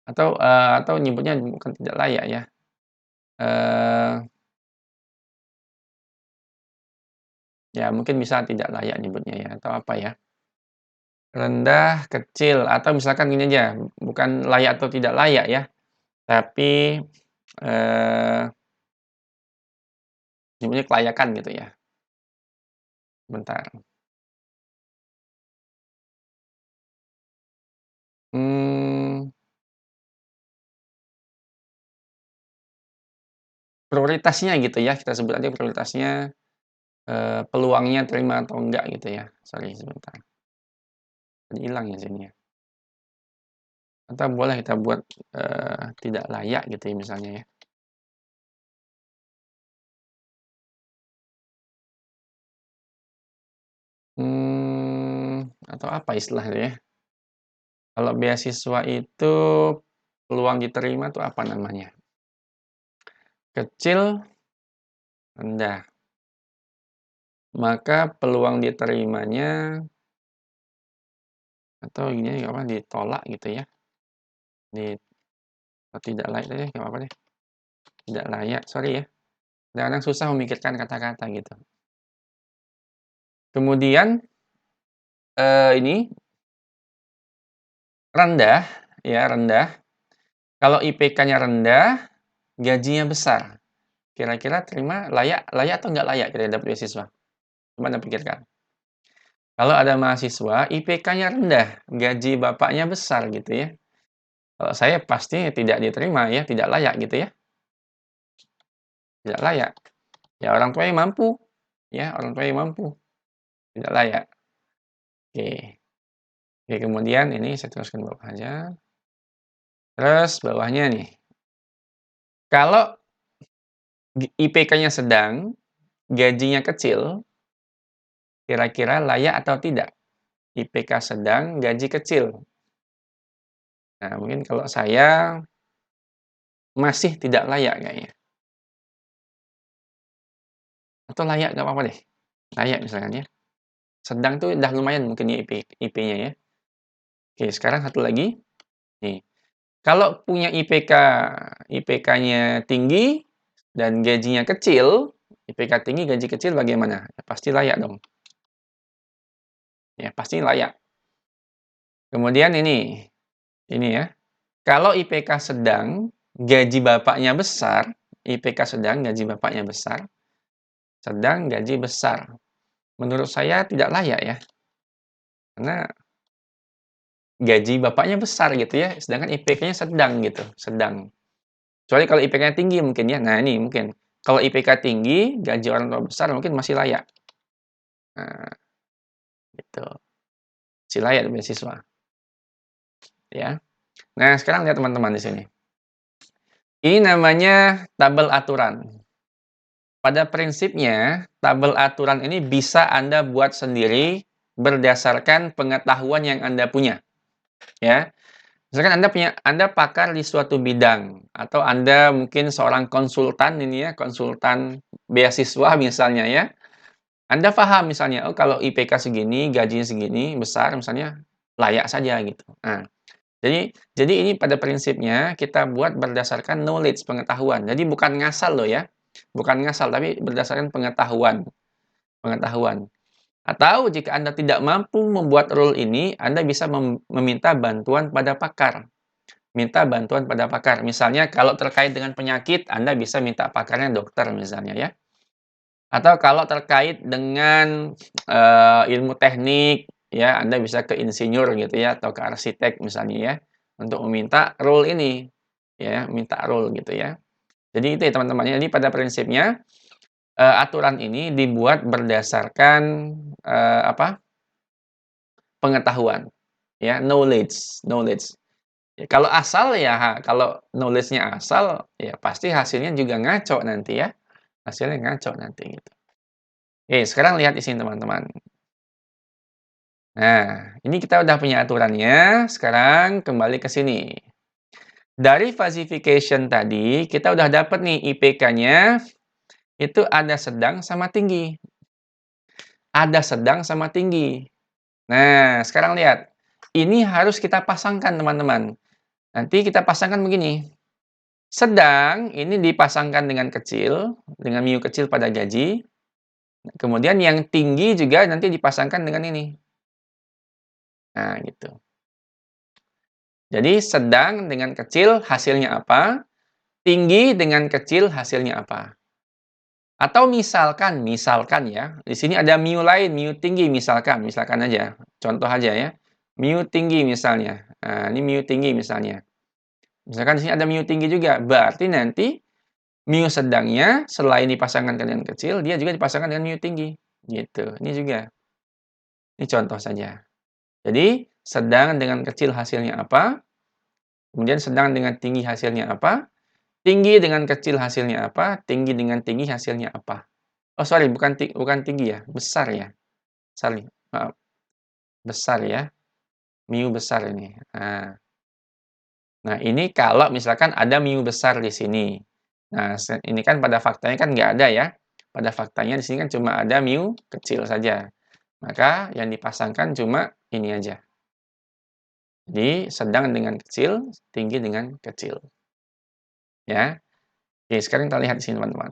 Atau nyebutnya bukan tidak layak ya, eee, ya mungkin bisa tidak layak nyebutnya ya, atau apa ya, rendah, kecil, atau misalkan gini aja, bukan layak atau tidak layak ya, tapi, eee, nyebutnya kelayakan gitu ya. Bentar, mmm, prioritasnya gitu ya, kita sebut aja prioritasnya, peluangnya terima atau enggak gitu ya. Sorry sebentar, tadi hilang ya sini ya. Atau boleh kita buat, tidak layak gitu ya misalnya ya. Atau apa istilahnya ya? Kalau beasiswa itu peluang diterima tuh apa namanya? Kecil, rendah. Maka peluang diterimanya atau gini apa ditolak gitu ya. Di oh, tidak layak deh, nggak apa-apa deh. Tidak layak, sorry ya. Kadang-kadang susah memikirkan kata-kata gitu. Kemudian ini rendah, ya rendah. Kalau IPK-nya rendah, gajinya besar. Kira-kira terima layak layak atau nggak layak kita dapat beasiswa? Coba Anda pikirkan. Kalau ada mahasiswa IPK-nya rendah, gaji bapaknya besar gitu ya. Kalau saya pasti tidak diterima ya, tidak layak gitu ya. Tidak layak. Ya orang tuanya mampu. Ya, orang tuanya mampu. Tidak layak. Oke. Oke, kemudian ini saya teruskan bawah aja. Terus bawahnya nih. Kalau IPK-nya sedang, gajinya kecil, kira-kira layak atau tidak? IPK sedang, gaji kecil. Nah, mungkin kalau saya masih tidak layak kayaknya. Atau layak nggak apa-apa deh. Layak misalkan ya. Sedang tuh udah lumayan mungkin ya IP-nya ya. Oke, sekarang satu lagi. Nih, kalau punya IPK-nya tinggi dan gajinya kecil, IPK tinggi, gaji kecil bagaimana? Ya, pasti layak dong. Ya, pasti layak. Kemudian ini ya. Kalau IPK sedang, gaji bapaknya besar, IPK sedang, gaji bapaknya besar, sedang, gaji besar. Menurut saya tidak layak ya. Karena gaji bapaknya besar gitu ya, sedangkan IPK-nya sedang gitu, sedang. Kecuali kalau IPK-nya tinggi mungkin ya. Nah, ini mungkin. Kalau IPK tinggi, gaji orang tua besar mungkin masih layak. Nah, gitu. Masih layak beasiswa, ya. Nah, sekarang lihat teman-teman di sini. Ini namanya tabel aturan. Pada prinsipnya, tabel aturan ini bisa Anda buat sendiri berdasarkan pengetahuan yang Anda punya, ya. Misalkan Anda pakar di suatu bidang atau Anda mungkin seorang konsultan ini ya, konsultan beasiswa misalnya ya. Anda paham misalnya, oh kalau IPK segini, gajinya segini, besar misalnya, layak saja gitu. Nah, jadi ini pada prinsipnya kita buat berdasarkan knowledge, pengetahuan. Jadi bukan ngasal loh ya. Bukan ngasal tapi berdasarkan pengetahuan, pengetahuan. Atau jika Anda tidak mampu membuat rule ini, Anda bisa meminta bantuan pada pakar. Minta bantuan pada pakar. Misalnya kalau terkait dengan penyakit, Anda bisa minta pakarnya dokter misalnya ya. Atau kalau terkait dengan ilmu teknik, ya Anda bisa ke insinyur gitu ya, atau ke arsitek misalnya ya, untuk meminta rule ini, ya, minta rule gitu ya. Jadi itu ya teman-teman. Jadi pada prinsipnya aturan ini dibuat berdasarkan apa? Pengetahuan, ya, knowledge. Ya, kalau asal ya, kalau knowledge-nya asal, ya pasti hasilnya juga ngaco nanti ya. Hasilnya ngaco nanti gitu. Oke, sekarang lihat di sini teman-teman. Nah, ini kita udah punya aturannya, sekarang kembali ke sini. Dari falsification tadi, kita udah dapat nih IPK-nya, itu ada sedang sama tinggi. Ada sedang sama tinggi. Nah, sekarang lihat. Ini harus kita pasangkan teman-teman. Nanti kita pasangkan begini. Sedang ini dipasangkan dengan kecil, dengan mu kecil pada gaji. Kemudian yang tinggi juga nanti dipasangkan dengan ini. Nah, gitu. Jadi sedang dengan kecil hasilnya apa? Tinggi dengan kecil hasilnya apa? Atau misalkan ya, di sini ada mu lain, mu tinggi misalkan aja. Contoh aja ya. Mu tinggi misalnya. Nah, ini mu tinggi misalnya. Misalkan di sini ada mu tinggi juga, berarti nanti mu sedangnya selain dipasangkan dengan kecil, dia juga dipasangkan dengan mu tinggi. Gitu. Ini juga. Ini contoh saja. Jadi, sedang dengan kecil hasilnya apa? Kemudian sedang dengan tinggi hasilnya apa? Tinggi dengan kecil hasilnya apa? Tinggi dengan tinggi hasilnya apa? Oh, sorry, bukan tinggi ya, besar ya. Sorry, maaf. Besar ya. mu besar ini. Nah, ini kalau misalkan ada mu besar di sini. Nah, ini kan pada faktanya kan nggak ada ya. Pada faktanya di sini kan cuma ada mu kecil saja. Maka yang dipasangkan cuma ini aja. Jadi, sedang dengan kecil, tinggi dengan kecil. Ya. Oke, sekarang kita lihat di sini, teman-teman.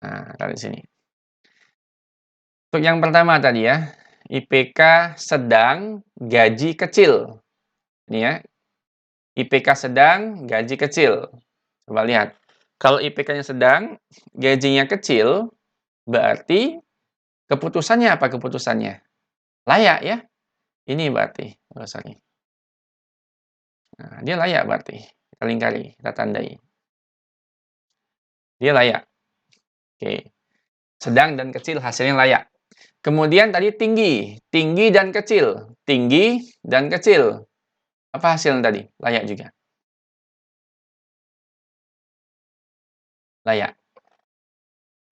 Nah, lihat di sini. Untuk yang pertama tadi ya, IPK sedang, gaji kecil. Ini ya, IPK sedang, gaji kecil. Coba lihat. Kalau IPK-nya sedang, gajinya kecil, berarti keputusannya apa keputusannya? Layak ya? Ini berarti. Sorry. Nah, dia layak berarti. Kita lingkari, kita tandai. Dia layak. Oke. Sedang dan kecil hasilnya layak. Kemudian tadi tinggi. Tinggi dan kecil. Tinggi dan kecil. Apa hasilnya tadi? Layak juga. Layak.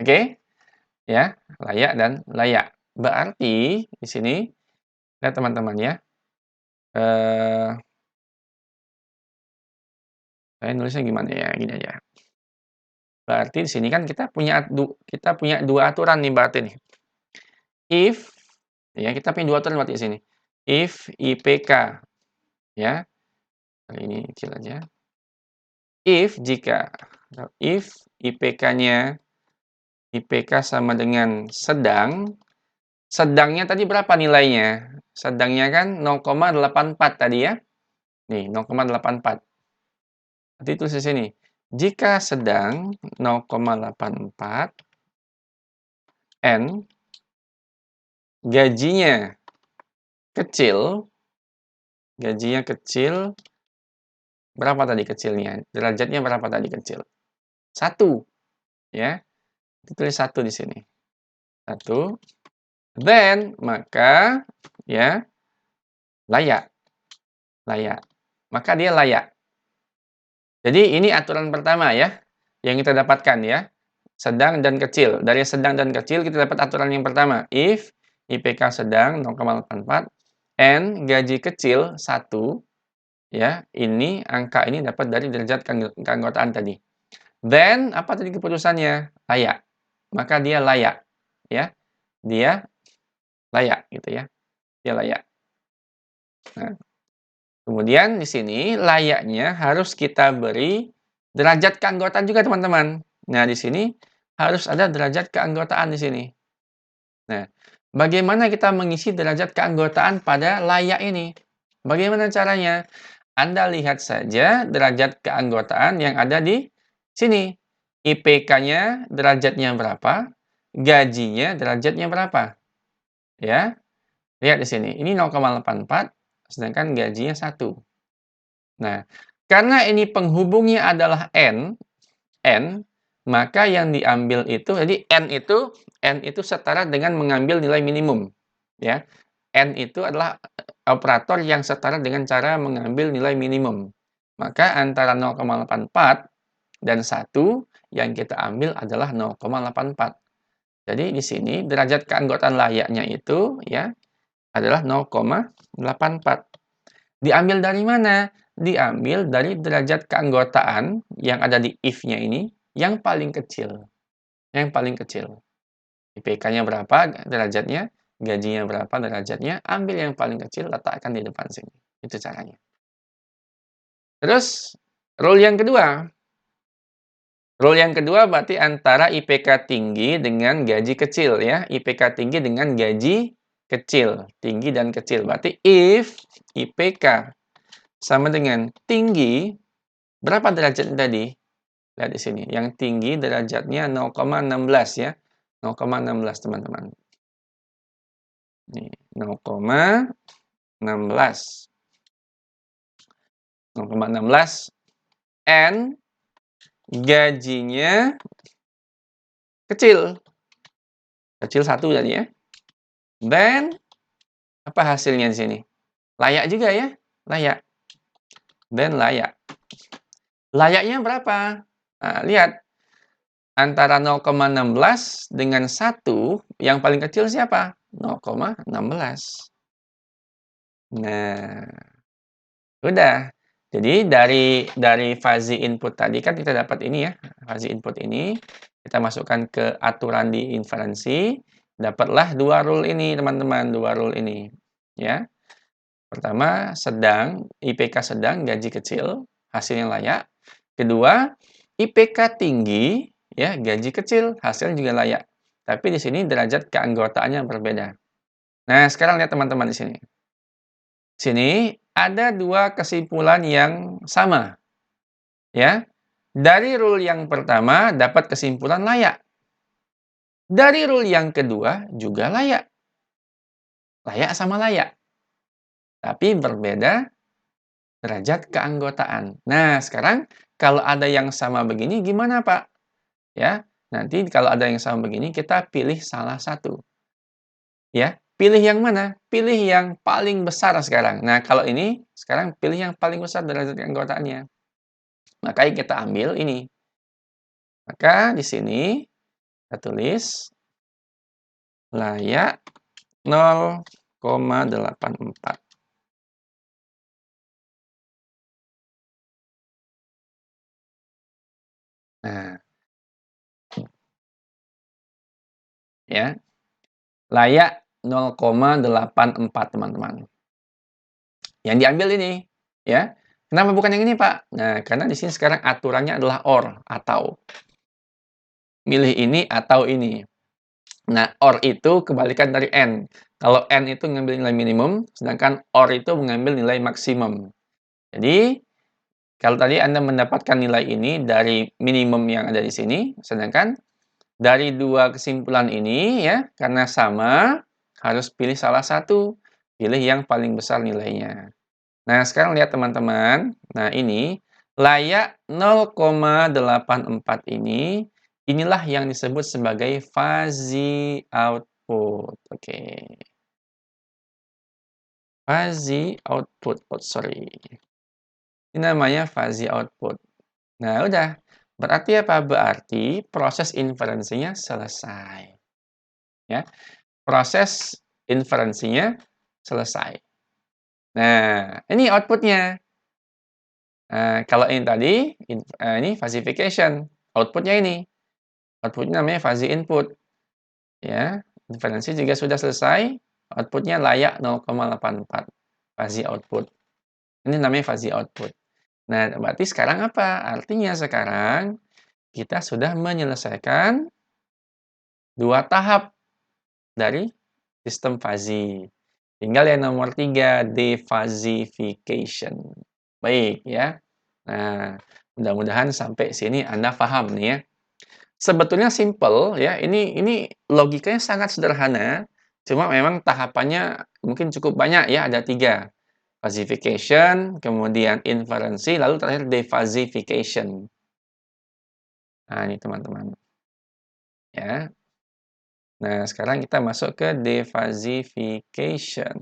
Oke? Ya, layak dan layak. Berarti di sini lihat teman-teman ya. Saya nulisnya gimana ya? Gini aja. Berarti di sini kan kita punya dua aturan nih berarti nih. If ya, kita punya dua aturan berarti di sini. If IPK ya. Ini kecil aja. If IPK-nya sama dengan sedang, sedangnya tadi berapa nilainya? Sedangnya kan 0,84 tadi ya. Nih, 0,84. Nanti tulis di sini. Jika sedang 0,84 N gajinya kecil, berapa tadi kecilnya? Derajatnya berapa tadi kecil? 1 ya. Tulis 1 di sini. 1. Then maka ya layak. Layak. Maka dia layak. Jadi ini aturan pertama ya yang kita dapatkan ya. Sedang dan kecil. Dari sedang dan kecil kita dapat aturan yang pertama. If IPK sedang 0,84 and gaji kecil 1 ya, ini angka ini dapat dari derajat keanggotaan tadi. Then apa tadi keputusannya? Layak. Maka dia layak ya. Dia layak gitu ya. Dia layak. Nah, kemudian di sini layaknya harus kita beri derajat keanggotaan juga teman-teman. Nah, di sini harus ada derajat keanggotaan di sini. Nah, bagaimana kita mengisi derajat keanggotaan pada layak ini? Bagaimana caranya? Anda lihat saja derajat keanggotaan yang ada di sini. IPK-nya derajatnya berapa? Gajinya derajatnya berapa? Ya, lihat di sini. Ini 0,84, sedangkan gajinya 1. Nah, karena ini penghubungnya adalah N, maka yang diambil itu, jadi N itu setara dengan mengambil nilai minimum. Ya, N itu adalah operator yang setara dengan cara mengambil nilai minimum. Maka antara 0,84 dan 1 yang kita ambil adalah 0,84. Jadi di sini derajat keanggotaan layaknya itu ya adalah 0,84. Diambil dari mana? Diambil dari derajat keanggotaan yang ada di if-nya ini yang paling kecil. Yang paling kecil. IPK-nya berapa derajatnya, gajinya berapa derajatnya, ambil yang paling kecil, letakkan di depan sini. Itu caranya. Terus, rule yang kedua. Rule yang kedua berarti antara IPK tinggi dengan gaji kecil ya. IPK tinggi dengan gaji kecil. Tinggi dan kecil. Berarti if IPK sama dengan tinggi, berapa derajat tadi? Lihat di sini. Yang tinggi derajatnya 0,16 ya. 0,16 teman-teman. Nih, 0,16. 0,16 N gajinya kecil. Kecil 1 tadi ya. Then apa hasilnya di sini? Layak juga ya? Layak. Then layak. Layaknya berapa? Nah, lihat. Antara 0,16 dengan 1, yang paling kecil siapa? 0,16. Nah, udah. Jadi dari fuzzy input tadi kan kita dapat ini ya, fuzzy input ini, kita masukkan ke aturan di inferensi, dapatlah 2 rule ini teman-teman, 2 rule ini, ya. Pertama, sedang, IPK sedang, gaji kecil, hasilnya layak. Kedua, IPK tinggi, ya, gaji kecil, hasilnya juga layak. Tapi di sini derajat keanggotaannya berbeda. Nah, sekarang lihat teman-teman di sini. Sini ada 2 kesimpulan yang sama, ya. Dari rule yang pertama dapat kesimpulan layak. Dari rule yang kedua juga layak. Layak sama layak, tapi berbeda derajat keanggotaan. Nah, sekarang kalau ada yang sama begini gimana, Pak? Ya, nanti kalau ada yang sama begini kita pilih salah satu. Ya, pilih yang mana? Pilih yang paling besar sekarang. Nah, kalau ini sekarang pilih yang paling besar derajat keanggotaannya. Makanya kita ambil ini. Maka di sini kita tulis layak 0,84. Nah, ya, layak 0,84 teman-teman. Yang diambil ini, ya. Kenapa bukan yang ini, Pak? Nah, karena di sini sekarang aturannya adalah OR, atau. Milih ini atau ini. Nah, OR itu kebalikan dari AND. Kalau AND itu mengambil nilai minimum, sedangkan OR itu mengambil nilai maksimum. Jadi, kalau tadi Anda mendapatkan nilai ini dari minimum yang ada di sini, sedangkan dari 2 kesimpulan ini ya, karena sama, harus pilih salah satu. Pilih yang paling besar nilainya. Nah, sekarang lihat teman-teman. Nah, ini layak 0,84 ini, inilah yang disebut sebagai fuzzy output. Oke. Fuzzy output. Oh, sorry. Ini namanya fuzzy output. Nah, udah. Berarti apa? Berarti proses inferensinya selesai. Ya. Proses inferensinya selesai. Nah, ini outputnya. Nah, kalau ini tadi, ini falsification, outputnya ini. Outputnya namanya fuzzy input. Ya, inferensi juga sudah selesai, outputnya layak 0,84. Fuzzy output. Ini namanya fuzzy output. Nah, berarti sekarang apa? Artinya sekarang kita sudah menyelesaikan 2 tahap dari sistem fuzzy. Tinggal yang nomor 3, defuzzification. Baik ya. Nah, mudah-mudahan sampai sini Anda paham nih ya. Sebetulnya simple ya, ini logikanya sangat sederhana, cuma memang tahapannya mungkin cukup banyak ya, ada 3. Fuzzification, kemudian inferensi, lalu terakhir defuzzification. Nah, ini teman-teman. Ya. Nah, sekarang kita masuk ke defuzzification.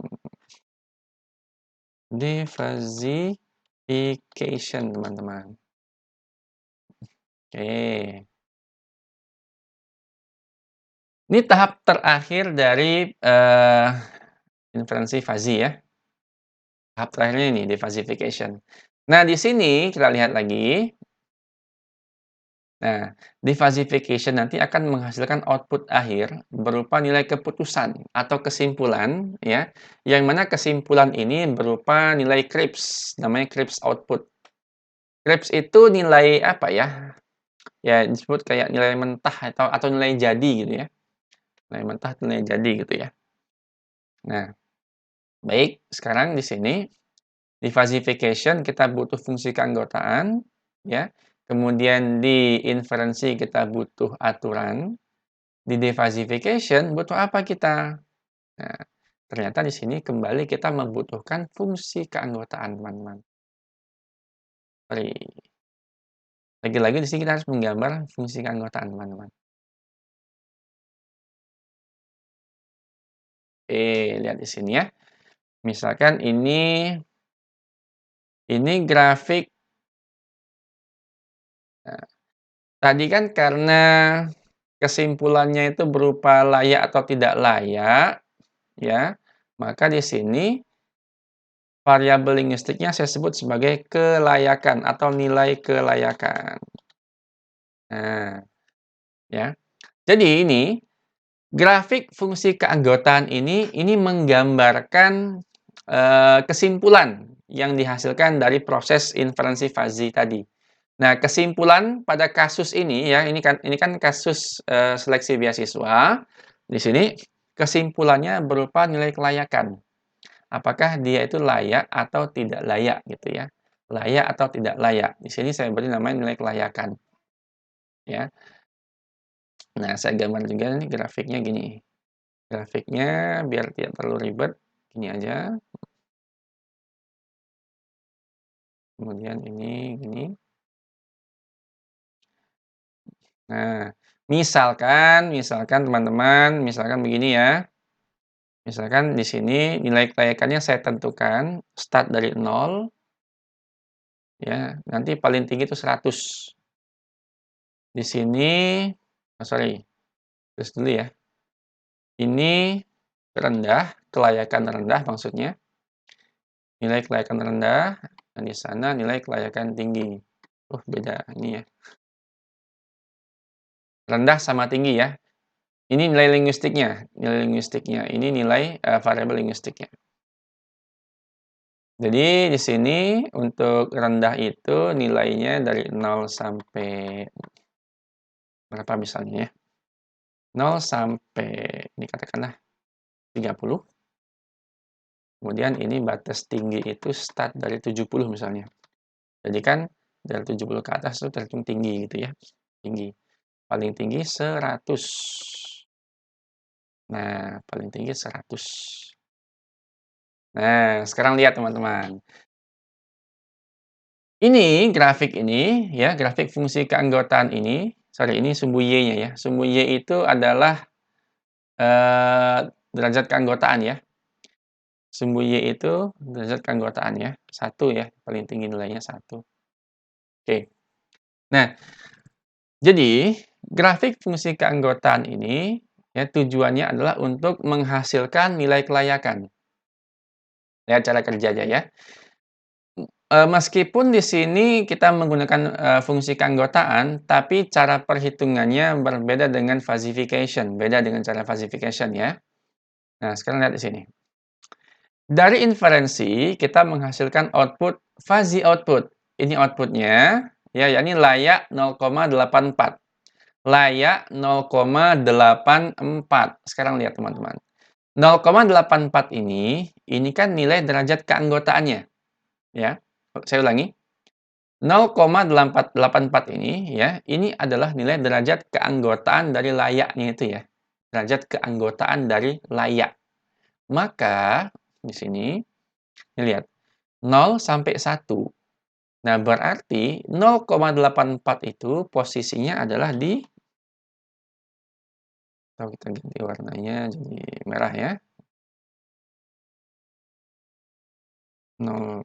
Defuzzification, teman-teman. Oke. Ini tahap terakhir dari inferensi fuzzy ya. Tahap terakhirnya ini defuzzification. Nah, di sini kita lihat lagi. Nah, defuzzification nanti akan menghasilkan output akhir berupa nilai keputusan atau kesimpulan ya, yang mana kesimpulan ini berupa nilai Cripps, namanya Cripps output. Cripps itu nilai apa ya? Ya disebut kayak nilai mentah atau nilai jadi gitu ya. Nilai mentah atau nilai jadi gitu ya. Nah, baik, sekarang di sini di falsification kita butuh fungsi keanggotaan, ya. Kemudian di inferensi kita butuh aturan. Di defalsification butuh apa kita? Nah, ternyata di sini kembali kita membutuhkan fungsi keanggotaan, teman-teman. Lagi-lagi di sini kita harus menggambar fungsi keanggotaan, teman-teman. Oke, lihat di sini ya. Misalkan ini grafik. Nah, tadi kan karena kesimpulannya itu berupa layak atau tidak layak, ya, maka di sini Variabel linguistiknya saya sebut sebagai kelayakan atau nilai kelayakan. Nah, ya. Jadi ini grafik fungsi keanggotaan ini menggambarkan, kesimpulan yang dihasilkan dari proses inferensi fuzzy tadi. Nah, kesimpulan pada kasus ini ya, ini kan kasus, seleksi beasiswa. Di sini kesimpulannya berupa nilai kelayakan. Apakah dia itu layak atau tidak layak gitu ya. Layak atau tidak layak. Di sini saya beri namanya nilai kelayakan, ya. Nah, saya gambar juga nih grafiknya gini. Grafiknya biar tidak terlalu ribet, gini aja. Kemudian ini gini. Nah, misalkan teman-teman, misalkan begini ya. Misalkan di sini nilai kelayakannya saya tentukan start dari 0 ya, nanti paling tinggi itu 100. Di sini sorry, terus dulu ya. Ini rendah, kelayakan rendah maksudnya. Nilai kelayakan rendah, dan di sana nilai kelayakan tinggi. Oh, beda ini ya. Rendah sama tinggi ya. Ini nilai linguistiknya. Ini nilai variabel linguistiknya. Jadi di sini untuk rendah itu nilainya dari 0 sampai berapa misalnya ya? 0 sampai ini katakanlah 30. Kemudian ini batas tinggi itu start dari 70 misalnya. Jadi kan dari 70 ke atas itu terhitung tinggi gitu ya. Tinggi. Paling tinggi 100. Nah, paling tinggi 100. Nah, sekarang lihat teman-teman. Ini grafik ini ya, grafik fungsi keanggotaan ini, sorry ini sumbu Y-nya ya. Sumbu Y itu adalah derajat keanggotaan ya. Sumbu Y itu derajat keanggotaan ya. 1 ya, paling tinggi nilainya 1. Oke. Nah, jadi grafik fungsi keanggotaan ini ya tujuannya adalah untuk menghasilkan nilai kelayakan. Lihat cara kerjanya ya. Meskipun di sini kita menggunakan, fungsi keanggotaan, tapi cara perhitungannya berbeda dengan Fuzification, beda dengan cara Fuzification ya. Nah, sekarang lihat di sini. Dari inferensi kita menghasilkan output fuzzy output. Ini outputnya ya, yakni layak 0,84. Layak 0,84. Sekarang lihat teman-teman. 0,84 ini kan nilai derajat keanggotaannya, ya. Saya ulangi. 0,84 ini ya, ini adalah nilai derajat keanggotaan dari layaknya itu ya. Derajat keanggotaan dari layak. Maka di sini ini lihat 0 sampai 1. Nah, berarti 0,84 itu posisinya adalah di atau kita ganti warnanya jadi merah ya. 0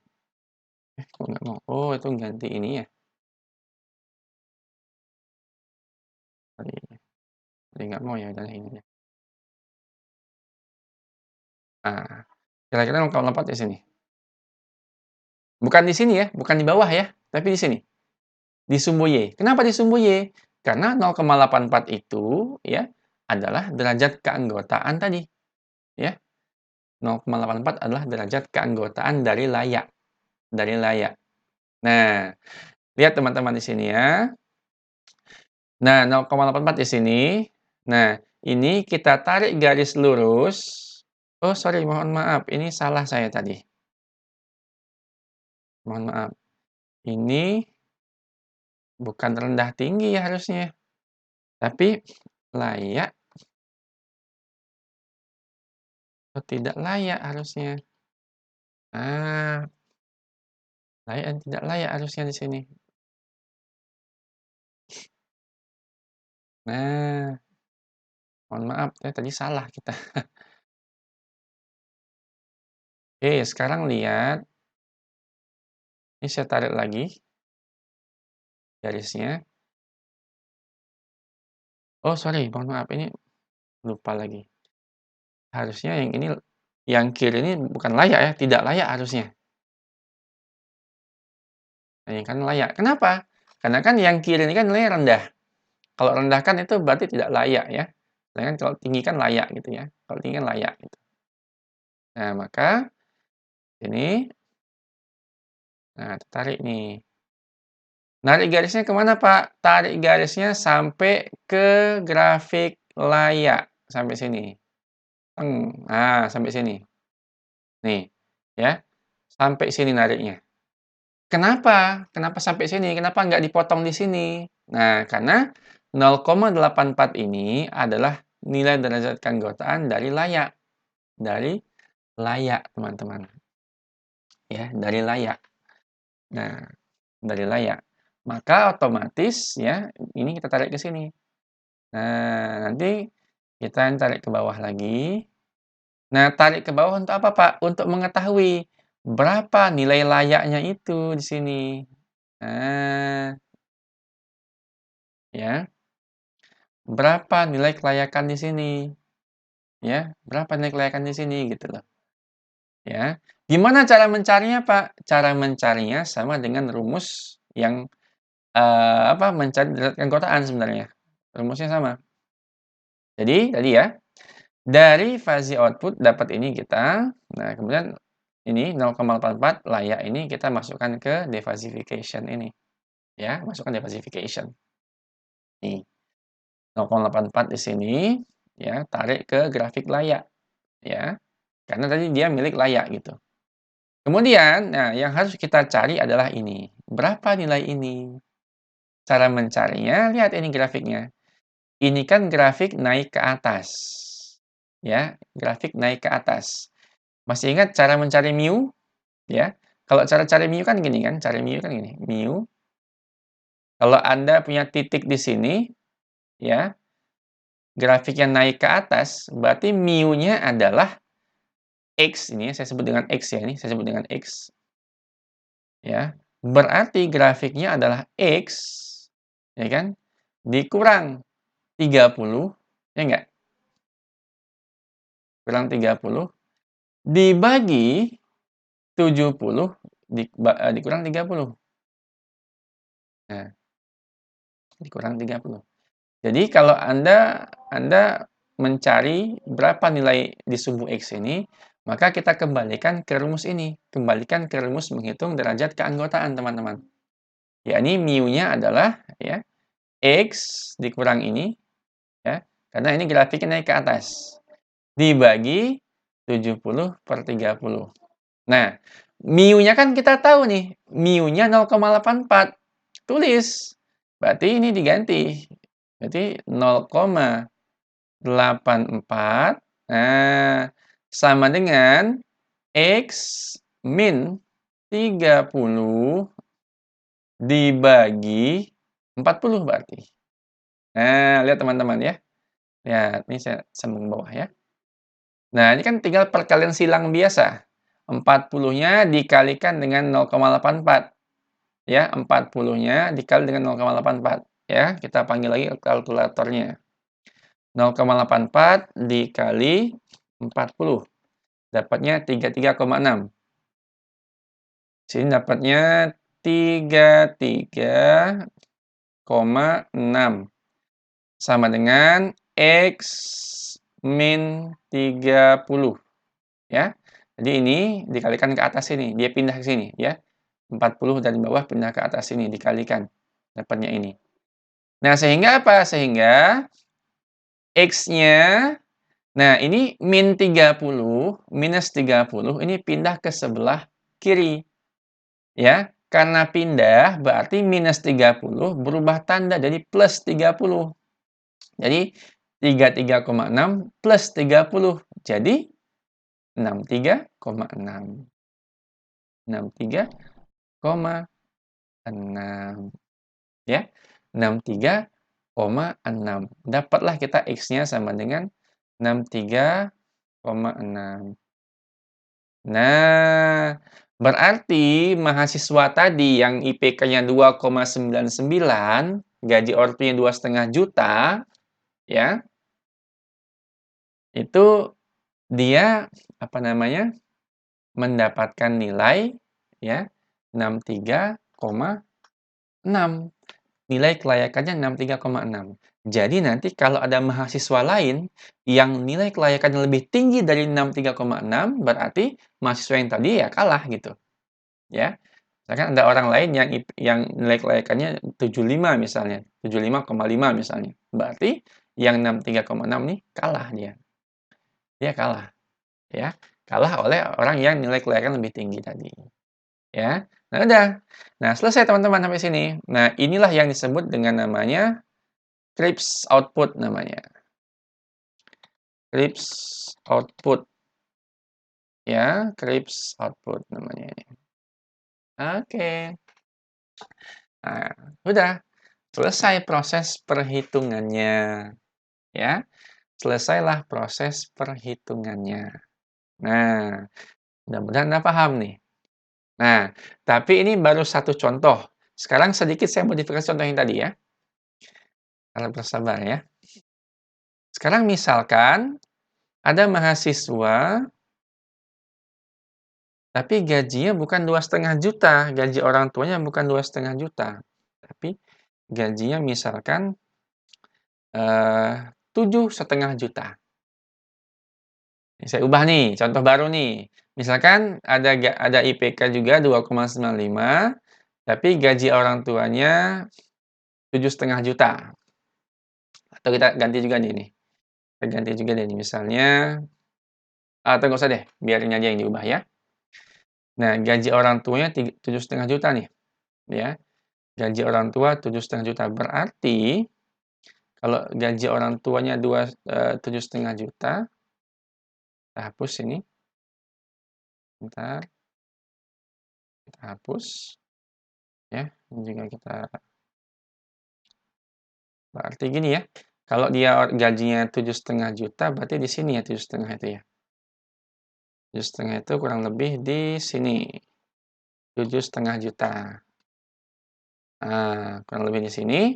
kok nggak mau? Oh, itu ganti ini ya. Tadi tadi nggak mau ya, udah ini deh. Nah, kira-kira 0,84 di sini. Bukan di sini ya, bukan di bawah ya, tapi di sini. Di sumbu Y. Kenapa di sumbu Y? Karena 0,84 itu ya adalah derajat keanggotaan tadi, ya. 0,84 adalah derajat keanggotaan dari layak, dari layak. Nah, lihat teman-teman di sini ya. Nah, 0,84 di sini. Nah, ini kita tarik garis lurus. Oh, sorry, mohon maaf, ini salah saya tadi. Mohon maaf. Ini bukan rendah tinggi ya harusnya, tapi layak atau tidak layak harusnya. Ah, layak dan tidak layak harusnya di sini. Nah, mohon maaf ya tadi salah kita. Oke, sekarang lihat. Ini saya tarik lagi garisnya. Oh, sorry, mohon maaf ini lupa lagi. Harusnya yang ini, yang kiri ini bukan layak ya, tidak layak harusnya. Ini kan layak. Kenapa? Karena kan yang kiri ini kan nilainya rendah. Kalau rendah kan itu berarti tidak layak ya. Sedangkan kalau tinggi kan layak gitu ya. Kalau tinggi kan layak gitu. Nah, maka ini, nah tarik nih. Narik garisnya kemana Pak? Tarik garisnya sampai ke grafik layak. Sampai sini. Nah, sampai sini. Nih, ya. Sampai sini nariknya. Kenapa? Kenapa sampai sini? Kenapa nggak dipotong di sini? Nah, karena 0,84 ini adalah nilai derajat keanggotaan dari layak. Dari layak, teman-teman. Ya, dari layak. Nah, dari layak. Maka otomatis ya, ini kita tarik ke sini. Nah, nanti kita tarik ke bawah lagi. Nah, tarik ke bawah untuk apa, Pak? Untuk mengetahui berapa nilai layaknya itu di sini. Nah, ya. Berapa nilai kelayakan di sini? Ya, berapa nilai kelayakan di sini gitu loh. Ya. Gimana cara mencarinya, Pak? Cara mencarinya sama dengan rumus yang mencari derajat keanggotaan sebenarnya. Rumusnya sama. Jadi tadi ya, dari fuzzy output dapat ini kita. Nah, kemudian ini 0,84 layak ini kita masukkan ke defuzzification ini. Ya, masukkan defuzzification. Nih, 0,84 di sini ya, tarik ke grafik layak ya. Karena tadi dia milik layak gitu. Kemudian, nah yang harus kita cari adalah ini. Berapa nilai ini? Cara mencarinya, lihat ini grafiknya. Ini kan grafik naik ke atas. Ya, grafik naik ke atas. Masih ingat cara mencari mu? Ya. Kalau cara cari mu kan gini kan, cari mu kan gini. Mu. Kalau Anda punya titik di sini, ya, grafiknya naik ke atas, berarti mu-nya adalah X. Ini saya sebut dengan X ya, ini saya sebut dengan X. Ya. Berarti grafiknya adalah X, ya kan, dikurang 30, ya enggak? Kurang 30, dibagi 70, dikurang 30. Nah, dikurang 30. Jadi kalau Anda mencari berapa nilai di sumbu X ini, maka kita kembalikan ke rumus ini. Kembalikan ke rumus menghitung derajat keanggotaan, teman-teman. Yakni mu-nya adalah ya X dikurang ini, ya, karena ini grafiknya naik ke atas. Dibagi 70/30. Nah, mu-nya kan kita tahu nih, mu-nya 0,84. Tulis. Berarti ini diganti. Berarti 0,84. Nah, sama dengan X min 30 dibagi 40 berarti. Nah, lihat teman-teman ya. Lihat, ini saya sambung bawah ya. Nah, ini kan tinggal perkalian silang biasa. 40-nya dikalikan dengan 0,84. Ya, 40-nya dikali dengan 0,84. Ya, kita panggil lagi kalkulatornya. 0,84 dikali 40. Dapatnya 33,6. Sini dapatnya 33,6. Sama dengan X min 30. Ya. Jadi ini dikalikan ke atas sini. Dia pindah ke sini. Ya. 40 dari bawah pindah ke atas sini. Dikalikan. Dapatnya ini. Nah, sehingga apa? Sehingga X-nya, nah ini min 30, minus 30, ini pindah ke sebelah kiri. Ya, karena pindah berarti minus 30 berubah tanda jadi plus 30. Jadi 33,6 plus 30. Jadi 63,6. 63,6. Ya, 63,6. Dapatlah kita X-nya sama dengan 63,6. Nah, berarti mahasiswa tadi yang IPK-nya 2,99, gaji ortunya 2,5 juta, ya, itu dia mendapatkan nilai ya 63,6. 63,6. Nilai kelayakannya 63,6. Jadi nanti kalau ada mahasiswa lain yang nilai kelayakannya lebih tinggi dari 63,6, berarti mahasiswa yang tadi ya kalah gitu, ya. Misalkan ada orang lain yang nilai kelayakannya 75 misalnya, 75,5 misalnya. Berarti yang 63,6 nih kalah dia. Dia kalah, ya. Kalah oleh orang yang nilai kelayakan lebih tinggi tadi, ya. Nah, udah. Nah, selesai teman-teman sampai sini. Nah, inilah yang disebut dengan namanya Krips output namanya. Krips output, ya. Krips output namanya ini. Oke. Nah, udah. Selesai proses perhitungannya, ya. Selesailah proses perhitungannya. Nah, mudah-mudahan Anda paham nih. Nah, tapi ini baru satu contoh. Sekarang sedikit saya modifikasi contoh yang tadi ya. Harap bersabar ya. Sekarang misalkan ada mahasiswa tapi gajinya bukan 2,5 juta, gaji orang tuanya bukan 2,5 juta, tapi gajinya misalkan 7,5 juta. Saya ubah nih, contoh baru nih. Misalkan ada IPK juga 2,95, tapi gaji orang tuanya 7,5 juta. Atau kita ganti juga nih. Kita ganti juga deh, misalnya, atau nggak usah deh, biarin aja yang diubah ya. Nah, gaji orang tuanya 7,5 juta nih, ya. Gaji orang tua 7,5 juta. Berarti kalau gaji orang tuanya 7,5 juta, kita hapus ini. Bentar, kita hapus. Ya, ini juga kita. Berarti gini ya, kalau dia gajinya 7,5 juta, berarti di sini ya 7,5 itu ya. 7,5 itu kurang lebih di sini. 7,5 juta. Nah, kurang lebih di sini.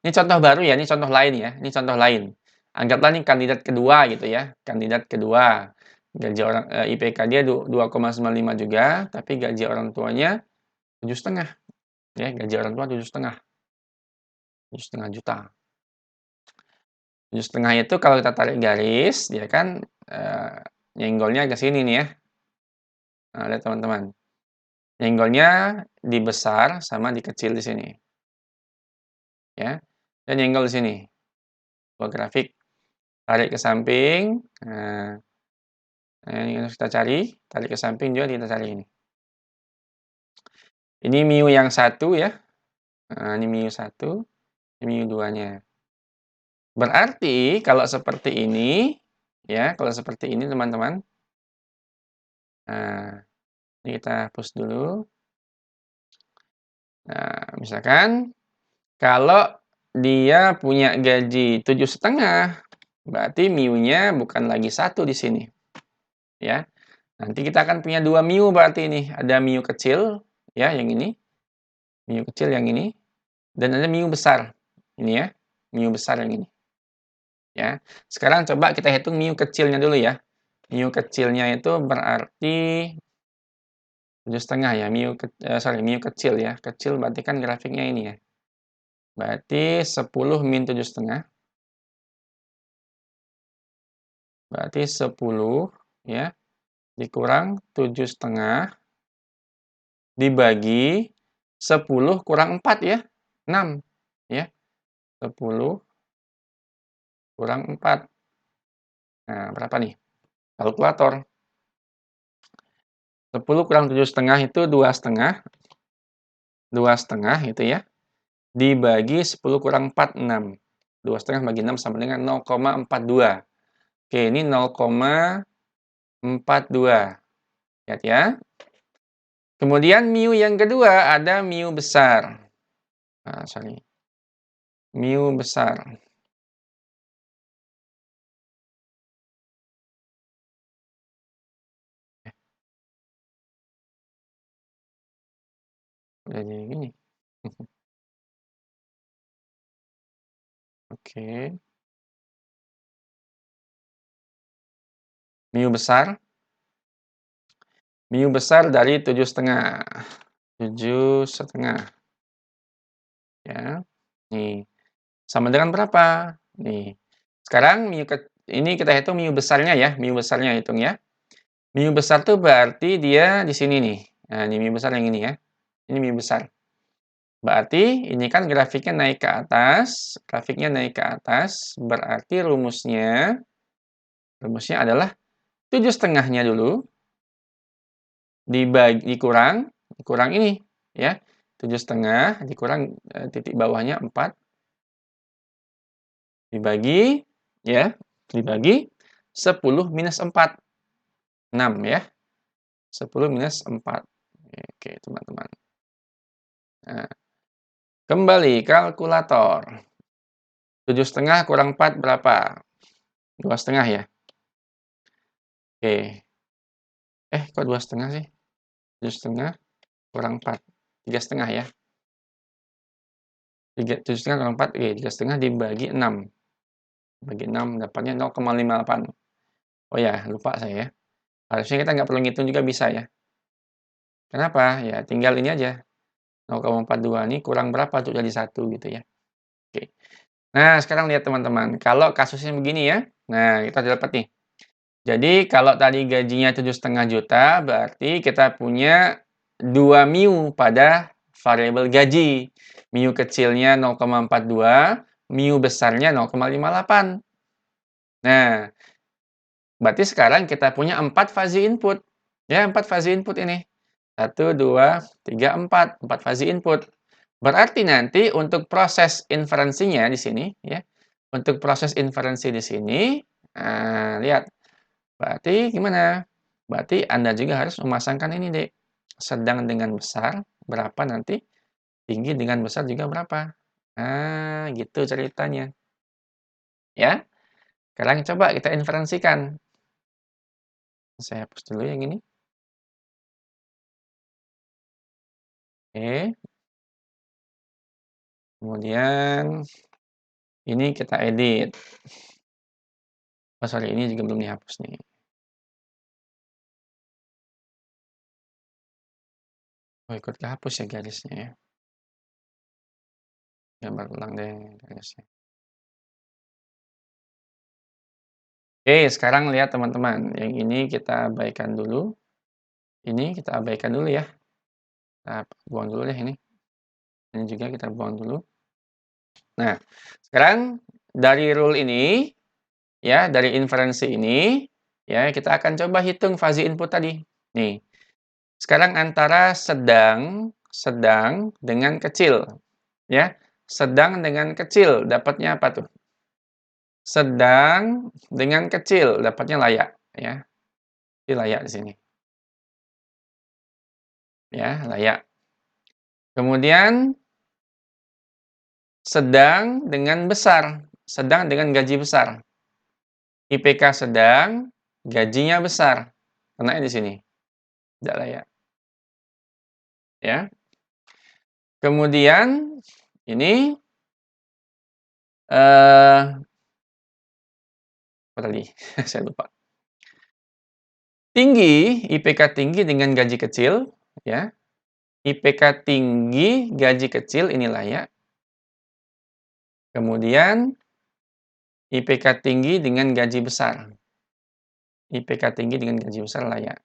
Ini contoh baru ya, ini contoh lain ya, ini contoh lain. Anggaplah nih kandidat kedua gitu ya, kandidat kedua. Gaji IPK dia 2,95 juga, tapi gaji orang tuanya 7,5. Ya, gaji orang tua 7,5. 7,5 juta. 7,5 itu kalau kita tarik garis, dia kan nyenggolnya ke sini nih ya. Nah, lihat teman-teman. Nyenggolnya di besar sama di kecil di sini. Ya. Dan nyenggol di sini. Buat grafik. Tarik ke samping. Nah, ini harus kita cari. Tarik ke samping juga kita cari ini. Ini mu yang 1 ya. Nah, ini mu 1. Ini mu 2-nya. Berarti kalau seperti ini, ya, kalau seperti ini teman-teman. Nah, ini kita hapus dulu. Nah, misalkan kalau dia punya gaji 7,5, berarti mu-nya bukan lagi 1 di sini. Ya. Nanti kita akan punya 2 mu berarti ini. Ada mu kecil, ya, yang ini. Mu kecil yang ini. Dan ada mu besar. Ini ya. Mu besar yang ini. Ya. Sekarang coba kita hitung mu kecilnya dulu ya. Mu kecilnya itu berarti 7,5 ya. Mu kecil ya. Kecil berarti kan grafiknya ini ya. Berarti 10 min 7,5. Berarti 10 ya. Dikurang 7,5 dibagi 10 kurang 4 ya. 6 ya. 10 kurang 4. Nah, berapa nih? Kalkulator. 10 kurang 7,5 itu 2,5. 2,5 itu ya. Dibagi 10 kurang 4, 6. 2,5 bagi 6 sama dengan 0,42. Oke, ini 0,42. Lihat ya. Kemudian mu yang kedua ada mu besar. Nah, sorry. Mu besar. Jadi gini. Oke. Mu besar. Mu besar dari 7,5. 7,5. Ya. Nih, sama dengan berapa? Nih. Sekarang ini kita hitung mu besarnya ya, mu besarnya hitung ya. Mu besar tuh berarti dia di sini nih. Nah, ini mu besar yang ini ya. Ini mu besar. Berarti ini kan grafiknya naik ke atas, berarti rumusnya adalah 7,5-nya dulu dikurang ini ya. 7,5 dikurang titik bawahnya 4 dibagi 10 minus 4. 6 ya. 10 minus 4. Oke, teman-teman. Nah, kembali kalkulator. 7,5 kurang 4 berapa? 2,5 ya. Oke. Kok 2,5 sih? 7,5 kurang 4. 3,5 ya. 7,5 kurang 4, 3,5 dibagi 6. Bagi 6 dapatnya 0,58. Oh ya, lupa saya ya. Harusnya kita nggak perlu ngitung juga bisa ya. Kenapa? Ya tinggal ini aja. 0,42 ini kurang berapa untuk jadi 1 gitu ya. Oke. Nah, sekarang lihat teman-teman. Kalau kasusnya begini ya. Nah, kita dapat nih. Jadi kalau tadi gajinya 7,5 juta, berarti kita punya 2 mu pada variabel gaji. Mu kecilnya 0,42, mu besarnya 0,58. Nah, berarti sekarang kita punya 4 fase input. Ya, 4 fase input ini. 1, 2, 3, 4. 4 fase input. Berarti nanti untuk proses inferensinya di sini, ya. Untuk proses inferensi di sini, nah, lihat. Berarti gimana? Berarti Anda juga harus memasangkan ini, Dek. Sedang dengan besar, berapa nanti? Tinggi dengan besar juga berapa? Nah, gitu ceritanya. Ya. Sekarang coba kita inferensikan. Saya hapus dulu yang ini. Oke. Kemudian ini kita edit. Oh, sorry, ini juga belum dihapus nih. Oh, ikut kehapus ya garisnya ya. Gambar ulang deh garisnya. Oke, sekarang lihat teman-teman. Yang ini kita abaikan dulu. Ini kita abaikan dulu ya. Kita buang dulu deh ini. Ini juga kita buang dulu. Nah, sekarang dari rule ini, ya, dari inferensi ini, ya, kita akan coba hitung fase input tadi. Nih, sekarang antara sedang dengan kecil, ya. Sedang dengan kecil, dapatnya apa tuh? Sedang dengan kecil, dapatnya layak, ya. Ini layak di sini. Ya, layak. Kemudian sedang dengan besar, sedang dengan gaji besar. IPK sedang, gajinya besar. Kenanya di sini. Tidak layak. Ya. Kemudian ini apa tadi? Saya lupa. Tinggi, IPK tinggi dengan gaji kecil, ya. IPK tinggi, gaji kecil ini layak. Kemudian IPK tinggi dengan gaji besar. IPK tinggi dengan gaji besar layak.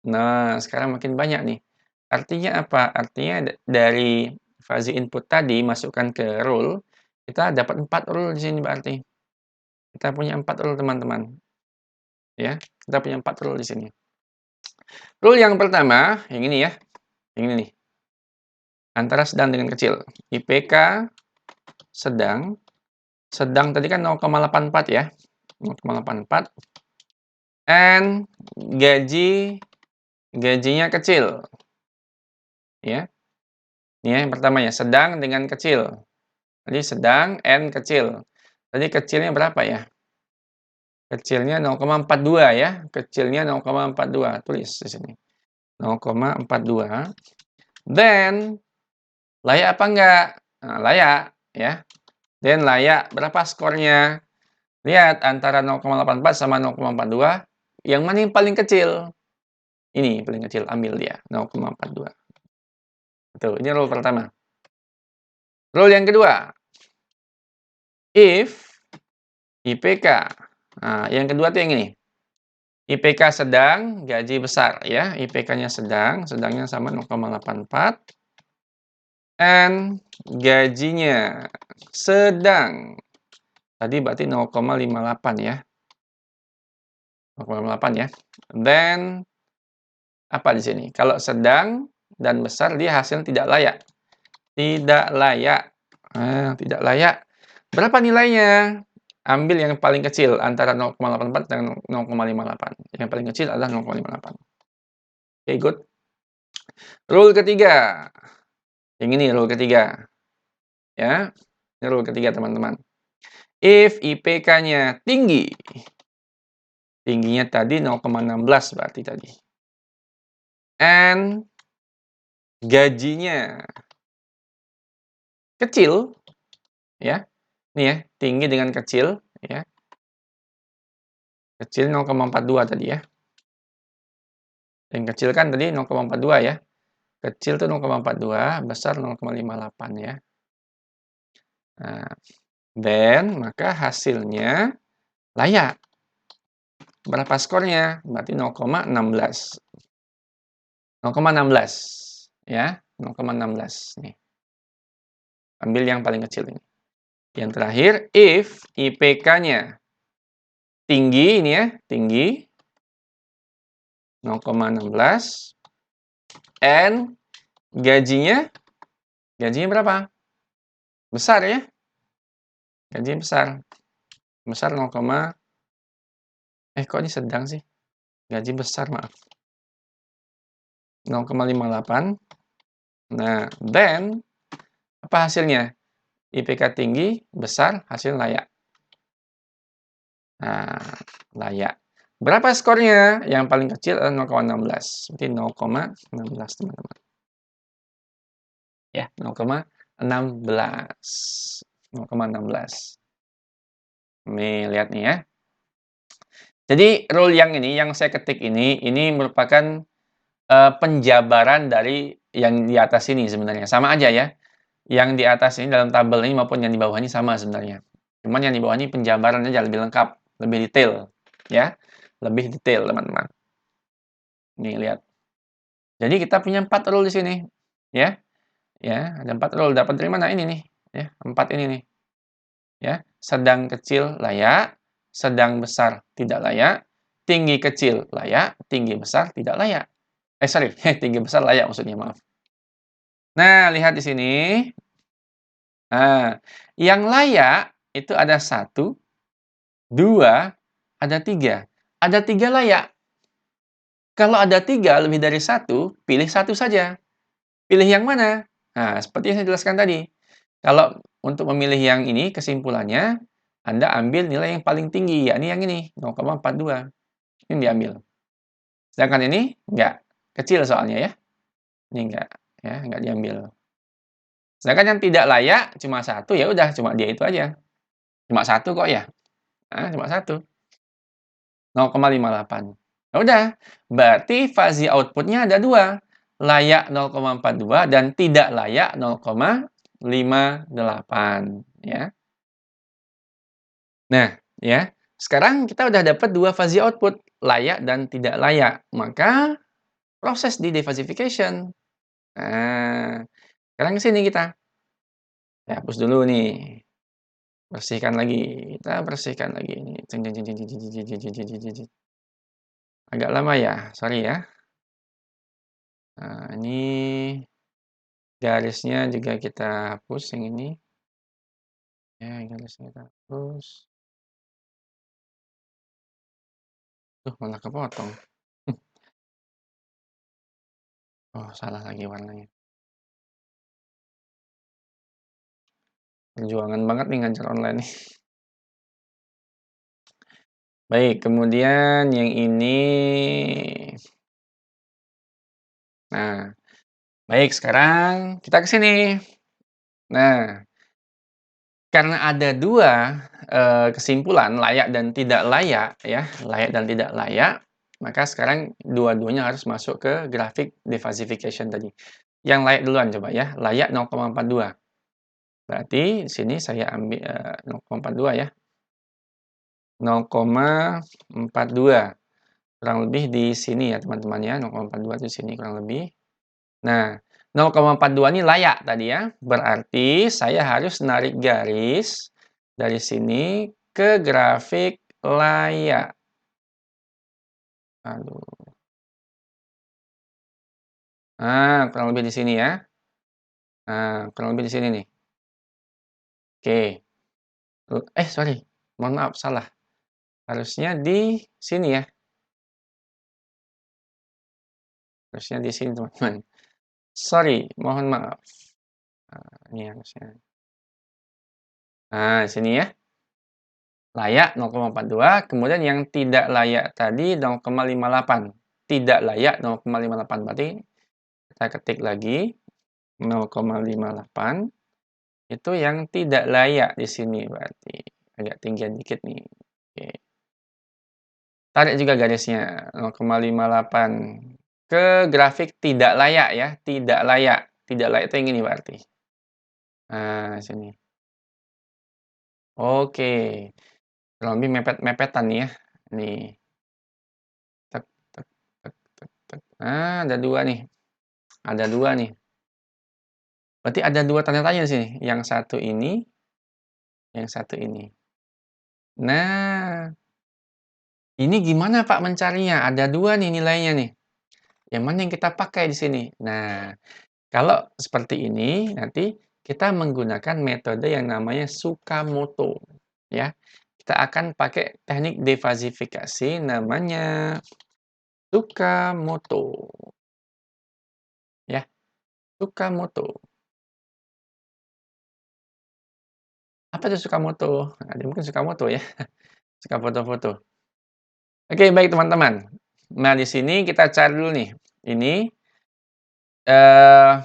Nah, sekarang makin banyak nih. Artinya apa? Artinya dari fase input tadi masukkan ke rule, kita dapat 4 rule di sini berarti. Kita punya 4 rule teman-teman. Ya, kita punya 4 rule di sini. Rule yang pertama, yang ini ya. Yang ini nih. Antara sedang dengan kecil. IPK sedang. Sedang tadi kan 0,84 ya. 0,84. And gajinya kecil. Ya. Ini ya, yang pertama ya, sedang dengan kecil. Jadi sedang and kecil. Tadi kecilnya berapa ya? Kecilnya 0,42 ya. Kecilnya 0,42. Tulis di sini. 0,42. Then layak apa enggak? Nah, layak ya. Then layak berapa skornya? Lihat antara 0,84 sama 0,42, yang mana yang paling kecil? Ini paling kecil, ambil dia 0,42. Tuh, ini rule pertama. Rule yang kedua, if IPK. Nah, yang kedua tuh yang ini. IPK sedang, gaji besar ya. IPK-nya sedang, sedangnya sama 0,84. And gajinya sedang. Tadi berarti 0,58 ya. 0,58 ya. Then apa di sini? Kalau sedang dan besar dia hasil tidak layak. Tidak layak. Tidak layak. Berapa nilainya? Ambil yang paling kecil antara 0,84 dan 0,58. Yang paling kecil adalah 0,58. Oke, good. Rule ketiga. Yang ini rule ketiga. Ya. Ini rule ketiga, teman-teman. If IPK-nya tinggi. Tingginya tadi 0,16 berarti tadi. And gajinya kecil, ya. Nih ya, tinggi dengan kecil, ya. Kecil 0,42 tadi ya. Yang kecil kan tadi 0,42 ya. Kecil tuh 0,42, besar 0,58 ya. Nah, then maka hasilnya layak. Berapa skornya? Berarti 0,16. 0,16 ya, 0,16 nih. Ambil yang paling kecil ini. Yang terakhir, if IPK-nya tinggi ini ya, tinggi 0,16 and gajinya berapa? Besar ya. Gaji besar. Besar 0, kok ini sedang sih? Gaji besar, maaf. 0,58. Nah, then apa hasilnya? IPK tinggi, besar, hasil layak. Nah, layak. Berapa skornya? Yang paling kecil adalah 0,16. Berarti 0,16, teman-teman. Ya, 0,16. 0,16. Nih, lihat nih ya. Jadi, rule yang ini, yang saya ketik ini merupakan penjabaran dari yang di atas ini sebenarnya. Sama aja ya. Yang di atas ini dalam tabel ini maupun yang di bawah ini sama sebenarnya. Cuman yang di bawah ini penjabarannya aja lebih lengkap, lebih detail. Ya, lebih detail, teman-teman. Nih, lihat. Jadi, kita punya 4 rule di sini. Ya, ya, ada 4 rule. Dapat dari mana? Ini nih. Ya, 4 ini nih. Ya, sedang kecil layak, sedang besar tidak layak, tinggi kecil layak, tinggi besar tidak layak. Sorry, tinggi besar layak maksudnya, maaf. Nah, lihat di sini. Nah, yang layak itu ada 1, 2, ada 3. Ada 3 layak. Kalau ada 3 lebih dari 1, pilih 1 saja. Pilih yang mana? Nah, seperti yang saya jelaskan tadi. Kalau untuk memilih yang ini, kesimpulannya, Anda ambil nilai yang paling tinggi, yakni yang ini, 0,42. Ini diambil. Sedangkan ini, enggak. Kecil soalnya ya. Ini enggak. Ya, enggak diambil. Sedangkan yang tidak layak, cuma 1, ya udah, cuma dia itu aja. Cuma 1 kok ya. Nah, cuma 1. 0,58. Ya udah, berarti fuzzy output-nya ada 2. Layak 0,42 dan tidak layak 0,58 ya. Nah, ya. Sekarang kita udah dapat 2 fuzzy output, layak dan tidak layak. Maka proses di defuzzification. Nah, sekarang ke sini kita. Saya hapus dulu nih. Bersihkan lagi. Kita bersihkan lagi ini. Agak lama ya, sorry ya. Nah, ini garisnya juga kita hapus yang ini. Ya, garisnya kita hapus. Tuh, malah kepotong. Oh, salah lagi warnanya. Perjuangan banget nih ngajar online nih. Baik, kemudian yang ini. Nah, baik, sekarang kita ke sini. Nah, karena ada 2 kesimpulan, layak dan tidak layak ya, layak dan tidak layak, maka sekarang dua-duanya harus masuk ke grafik defuzzification tadi. Yang layak duluan coba ya. Layak 0,42. Berarti sini saya ambil 0,42 ya. 0,42. Kurang lebih di sini ya teman-teman ya. 0,42 di sini kurang lebih. Nah, 0,42 ini layak tadi ya. Berarti saya harus narik garis dari sini ke grafik layak. Aduh. Nah, kurang lebih di sini ya. Nah, kurang lebih di sini nih. Oke. Sorry. Mohon maaf, salah. Harusnya di sini ya. Harusnya di sini, teman-teman. Sorry, mohon maaf. Nah, ini harusnya. Nah, sini ya. Layak 0,42. Kemudian yang tidak layak tadi 0,58. Tidak layak 0,58. Berarti kita ketik lagi 0,58. Itu yang tidak layak di sini berarti. Agak tinggian dikit nih. Oke. Tarik juga garisnya 0,58 ke grafik tidak layak ya, tidak layak. Tidak layak itu yang ini berarti. Nah, sini. Oke. Kurang lebih mepet-mepetan nih ya. Nih. Tek, tek, tek, tek, tek. Nah, ada dua nih. Ada dua nih. Berarti ada dua tanda tanya di sini. Yang satu ini, yang satu ini. Nah, ini gimana Pak mencarinya? Ada dua nih nilainya nih. Yang mana yang kita pakai di sini? Nah, kalau seperti ini, nanti kita menggunakan metode yang namanya Tsukamoto. Ya, kita akan pakai teknik defasifikasi namanya Tsukamoto. Ya, Tsukamoto. Apa itu Tsukamoto? Ada mungkin Tsukamoto ya, suka foto-foto. Oke, baik teman-teman. Nah, di sini kita cari dulu nih. Ini eh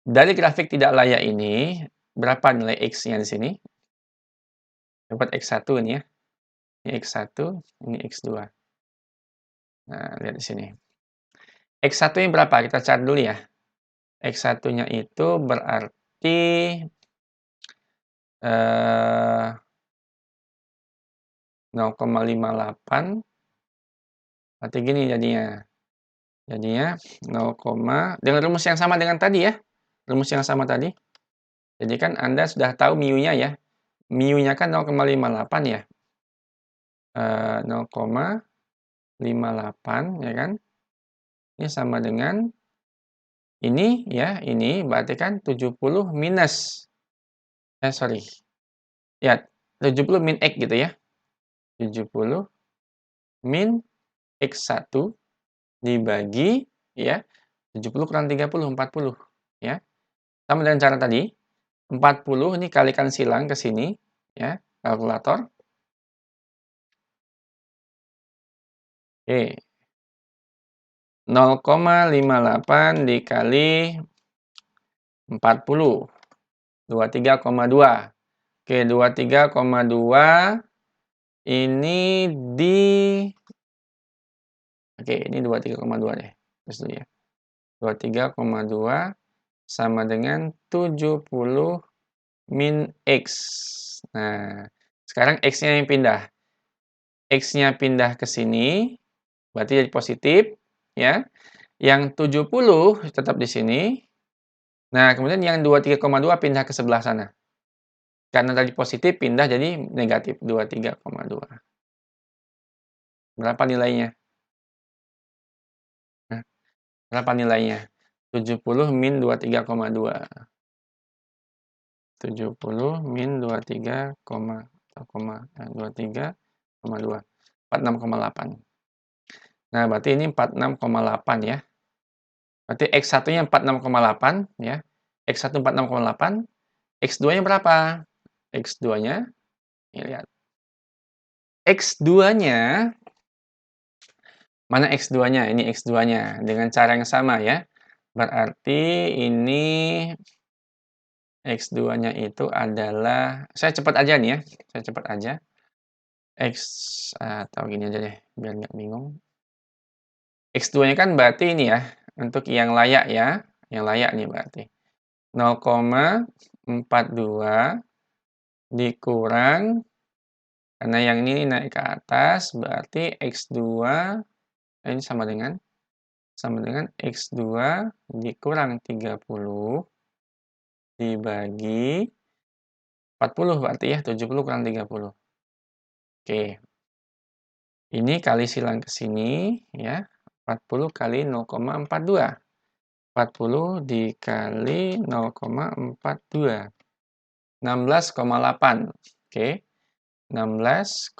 dari grafik tidak layak ini, berapa nilai X-nya di sini? Dapat X1 nih ya. Ini X1, ini X2. Nah, lihat di sini. X1-nya berapa? Kita cari dulu ya. X1-nya itu berarti 0,58. Berarti gini jadinya. Jadinya 0, dengan rumus yang sama dengan tadi ya. Rumus yang sama tadi. Jadi kan Anda sudah tahu mu-nya ya. Mu-nya kan 0,58 ya. 0,58 ya kan. Ini sama dengan ini ya, ini berarti kan 70 minus. Sorry. Ya, 70 min X gitu ya. 70 min X1 dibagi ya 70 kurang 30, 40 ya. Sama dengan cara tadi. 40 ini kalikan silang ke sini ya, kalkulator. Oke. 0,58 dikali 40. 23,2. Oke, 23,2 ini di Oke, ini 23,2 deh. Terus dulu ya. 23,2 sama dengan 70 min X. Nah, sekarang X-nya yang pindah. X-nya pindah ke sini, berarti jadi positif, ya. Yang 70 tetap di sini. Nah, kemudian yang 23,2 pindah ke sebelah sana. Karena tadi positif, pindah jadi negatif, 23,2. Berapa nilainya? Nah, berapa nilainya? 70 min 23,2. 70 min 23,2. 46,8. Nah, berarti ini 46,8 ya. Berarti X1-nya 46,8 ya. X1 46,8. X2-nya berapa? X2-nya, ini lihat. X2-nya, mana X2-nya? Ini X2-nya. Dengan cara yang sama ya. Berarti ini X2-nya itu adalah, saya cepat aja nih ya. Saya cepat aja. Atau gini aja deh, biar nggak bingung. X2-nya kan berarti ini ya, untuk yang layak ya. yang layak nih berarti. 0,42 dikurang, karena yang ini naik ke atas, berarti X2, ini sama dengan X2 dikurang 30 dibagi 40 berarti ya, 70 kurang 30. Oke, ini kali silang ke sini ya, 40 kali 0,42. 40 dikali 0,42. 16,8. Oke, 16,8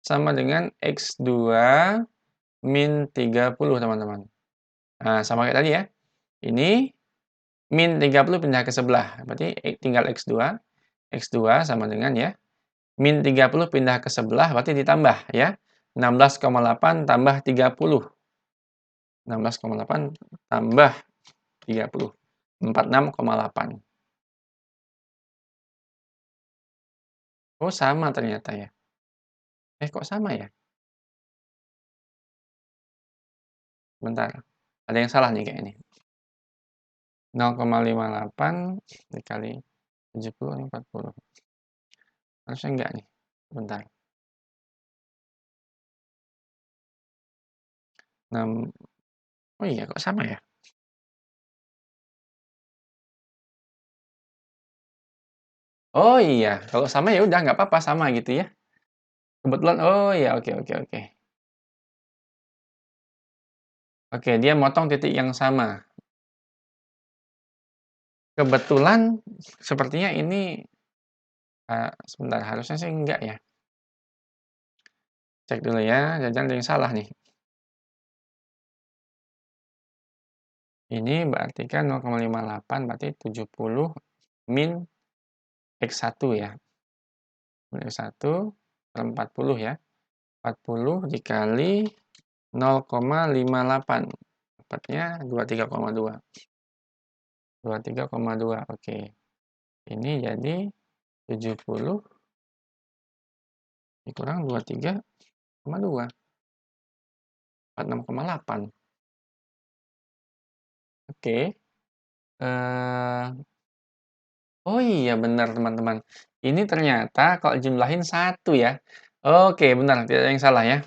sama dengan X2 min 30, teman-teman. Nah, sama kayak tadi ya. Ini min 30 pindah ke sebelah. Berarti tinggal X2. X2 sama dengan ya. Min 30 pindah ke sebelah, berarti ditambah ya. 16,8 tambah 30. 16,8 tambah 30. 46,8. Oh, sama ternyata ya. Kok sama ya? Bentar. Ada yang salah nih kayak ini. 0,58 dikali 70 ini 40. Harusnya enggak nih. Bentar. 6. Oh iya, kok sama ya? Oh iya, kalau sama ya udah nggak apa-apa sama gitu ya. Kebetulan oh iya, oke oke oke. Oke, dia motong titik yang sama. Kebetulan sepertinya ini sebentar, harusnya sih enggak ya. Cek dulu ya, jangan-jangan ada yang salah nih. Ini berarti kan 0,58 berarti 70 min X1 ya. Min X1 per 40 ya. 40 dikali 0,58. Dapatnya 23,2. 23,2. Oke. Ini jadi 70 dikurang 23,2. 46,8. Oke. Oh iya benar teman-teman. Ini ternyata kalau jumlahin 1 ya. Oke, benar, tidak ada yang salah ya.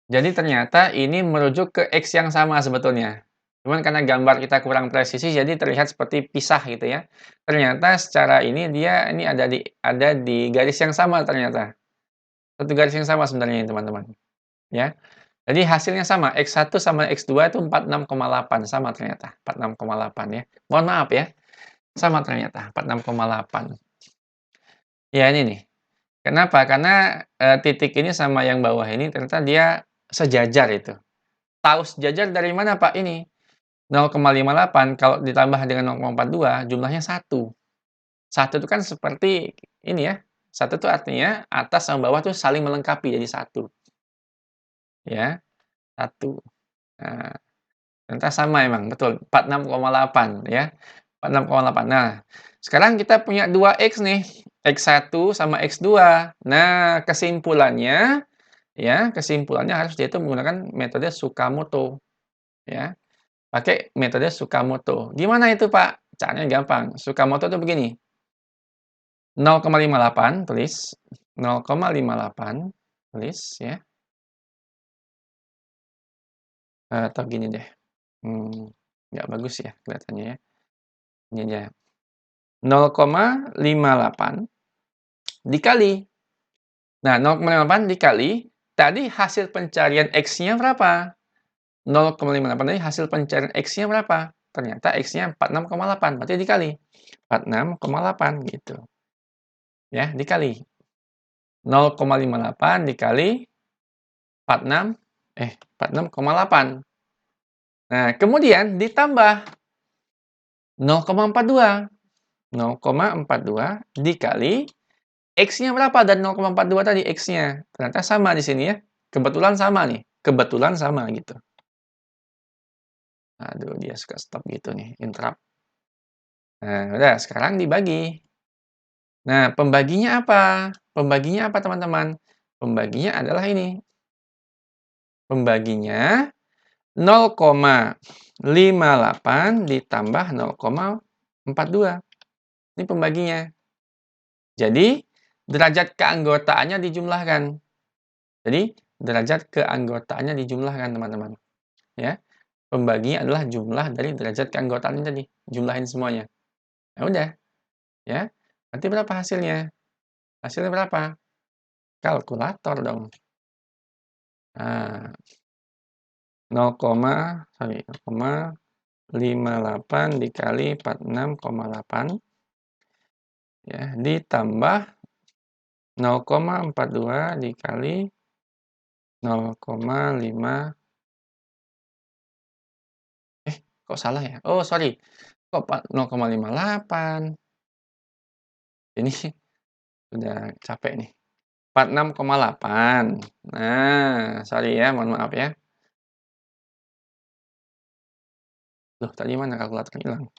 Jadi ternyata ini merujuk ke X yang sama sebetulnya. Cuman karena gambar kita kurang presisi, jadi terlihat seperti pisah gitu ya. Ternyata secara ini dia ini ada di garis yang sama ternyata. Satu garis yang sama sebenarnya ini teman-teman, ya. Jadi hasilnya sama, X1 sama X2 itu 46,8, sama ternyata, 46,8 ya. Mohon maaf ya, sama ternyata, 46,8. Ya ini nih, kenapa? Karena, titik ini sama yang bawah ini ternyata dia sejajar itu. Tahu sejajar dari mana, Pak? Ini, 0,58 kalau ditambah dengan 0,42 jumlahnya 1. 1 itu kan seperti ini ya, 1 itu artinya atas sama bawah tuh saling melengkapi jadi 1, ya, 1. Nah, ternyata sama emang, betul, 46,8 ya, 46,8. Nah, sekarang kita punya 2X nih, X1 sama X2. Nah, kesimpulannya harus dia itu menggunakan metode Tsukamoto, ya. Pakai metode Tsukamoto. Gimana itu, Pak? Caranya gampang. Tsukamoto itu begini, 0,58 tulis, 0,58 tulis ya, atau gini deh, nggak bagus ya kelihatannya ya, ini aja, 0,58 dikali. Nah, 0,58 dikali, tadi hasil pencarian X-nya berapa? 0,58 tadi hasil pencarian X-nya berapa? Ternyata X-nya 46,8, berarti dikali. 46,8 gitu. Ya, dikali. 0,58 dikali 46,8. Nah, kemudian ditambah 0,42. 0,42 dikali X-nya berapa dari 0,42 tadi X-nya? Ternyata sama di sini ya. Kebetulan sama nih. Kebetulan sama gitu. Aduh, dia suka stop gitu nih, interrupt. Nah, udah sekarang dibagi. Nah, pembaginya apa? Pembaginya apa, teman-teman? Pembaginya adalah ini. Pembaginya 0,58 ditambah 0,42. Ini pembaginya. Jadi, derajat keanggotaannya dijumlahkan. Jadi, derajat keanggotaannya dijumlahkan, teman-teman. Ya, pembaginya adalah jumlah dari derajat keanggotaan tadi. Jumlahin semuanya. Ya udah, ya. Nanti berapa hasilnya? Hasilnya berapa? Kalkulator dong. Nah, 0,58 dikali 46,8 ya, ditambah 0,42 dikali 0,5 kok salah ya? Oh, sorry. Kok 0,58? Ini udah capek nih. 46,8. Nah, sorry ya, mohon maaf ya. Loh, tadi mana kalkulator hilang?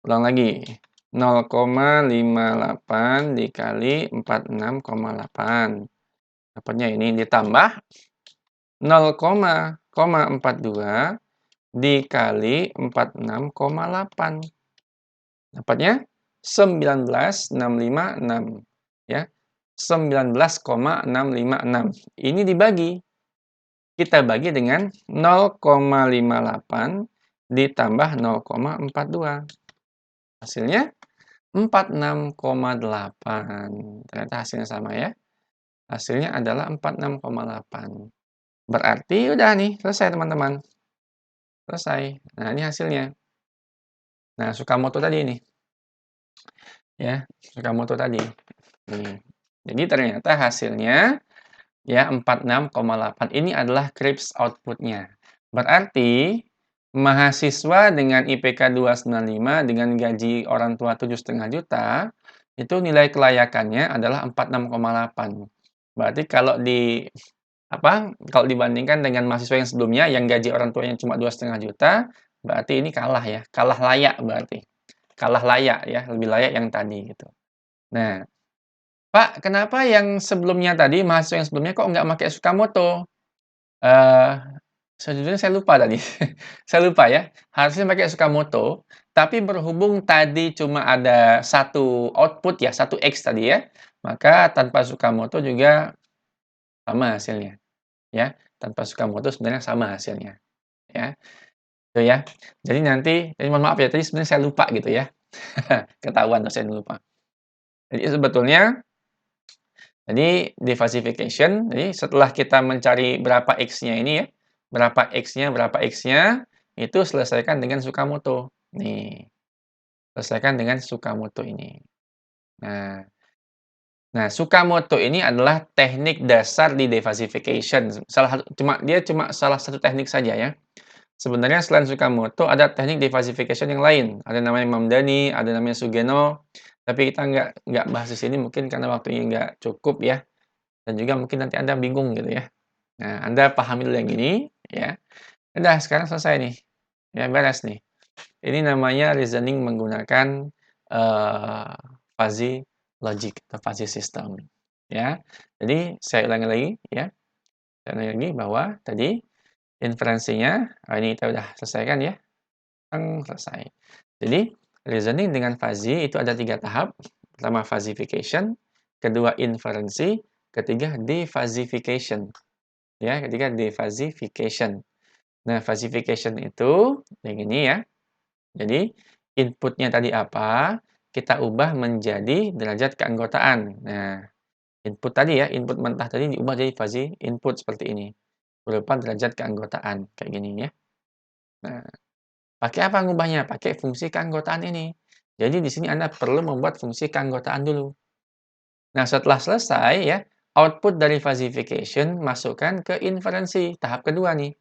Ulang lagi. 0,58 dikali 46,8. Dapatnya ini ditambah 0,42 dikali 46,8. Dapatnya 19,656 ya. 19,656. Ini dibagi. Kita bagi dengan 0,58 ditambah 0,42. Hasilnya 46,8. Ternyata hasilnya sama ya. Hasilnya adalah 46,8. Berarti udah nih, selesai teman-teman. Selesai. Nah, ini hasilnya. Nah, Tsukamoto tadi nih. Ya, Tsukamoto tadi. Nih. Jadi ternyata hasilnya ya 46,8. Ini adalah CRIPS output-nya. Berarti mahasiswa dengan IPK 295 dengan gaji orang tua 7,5 juta, itu nilai kelayakannya adalah 46,8. Berarti kalau dibandingkan dengan mahasiswa yang sebelumnya yang gaji orang tuanya cuma 2,5 juta, berarti ini kalah ya, kalah layak berarti. Kalah layak ya, lebih layak yang tadi gitu. Nah, Pak, kenapa yang sebelumnya tadi, mahasiswa yang sebelumnya kok nggak pakai Tsukamoto? Eee, Sejujurnya saya lupa tadi. Saya lupa ya, harusnya pakai Tsukamoto, tapi berhubung tadi cuma ada satu output ya, satu X tadi ya, maka tanpa Tsukamoto juga sama hasilnya, ya. Tanpa Tsukamoto sebenarnya sama hasilnya, ya. Itu ya. Jadi mohon maaf ya, tadi sebenarnya saya lupa gitu ya. Ketahuan dosen lupa. Jadi sebetulnya defalsification, jadi setelah kita mencari berapa X-nya ini ya, berapa X-nya, itu selesaikan dengan Tsukamoto. Nih, selesaikan dengan Tsukamoto ini. Nah, Tsukamoto ini adalah teknik dasar di defalsification. Dia cuma salah satu teknik saja ya. Sebenarnya selain Tsukamoto ada teknik defalsification yang lain. Ada namanya Mamdani, ada namanya Sugeno. Tapi kita nggak bahas di sini mungkin karena waktunya nggak cukup ya. Dan juga mungkin nanti Anda bingung gitu ya. Nah, Anda pahami dulu yang ini ya. Udah, sekarang selesai nih. Ya, beres nih. Ini namanya reasoning menggunakan fuzzy logic atau fuzzy system. Ya. Jadi saya ulangi lagi ya. Saya ulangi lagi bahwa tadi inferensinya ini kita udah selesaikan ya. Selesai. Jadi reasoning dengan fuzzy itu ada 3 tahap. Pertama fuzzification, kedua inferensi, ketiga defuzzification. Ya, ketiga defuzzification. Nah, fuzzification itu yang ini ya. Jadi inputnya tadi apa, kita ubah menjadi derajat keanggotaan. Nah, input tadi ya, input mentah tadi diubah jadi fuzzy input seperti ini. Berupa derajat keanggotaan kayak gini ya. Nah, pakai apa ngubahnya? Pakai fungsi keanggotaan ini. Jadi di sini Anda perlu membuat fungsi keanggotaan dulu. Nah, setelah selesai ya, output dari fuzzification masukkan ke inferensi, tahap kedua nih.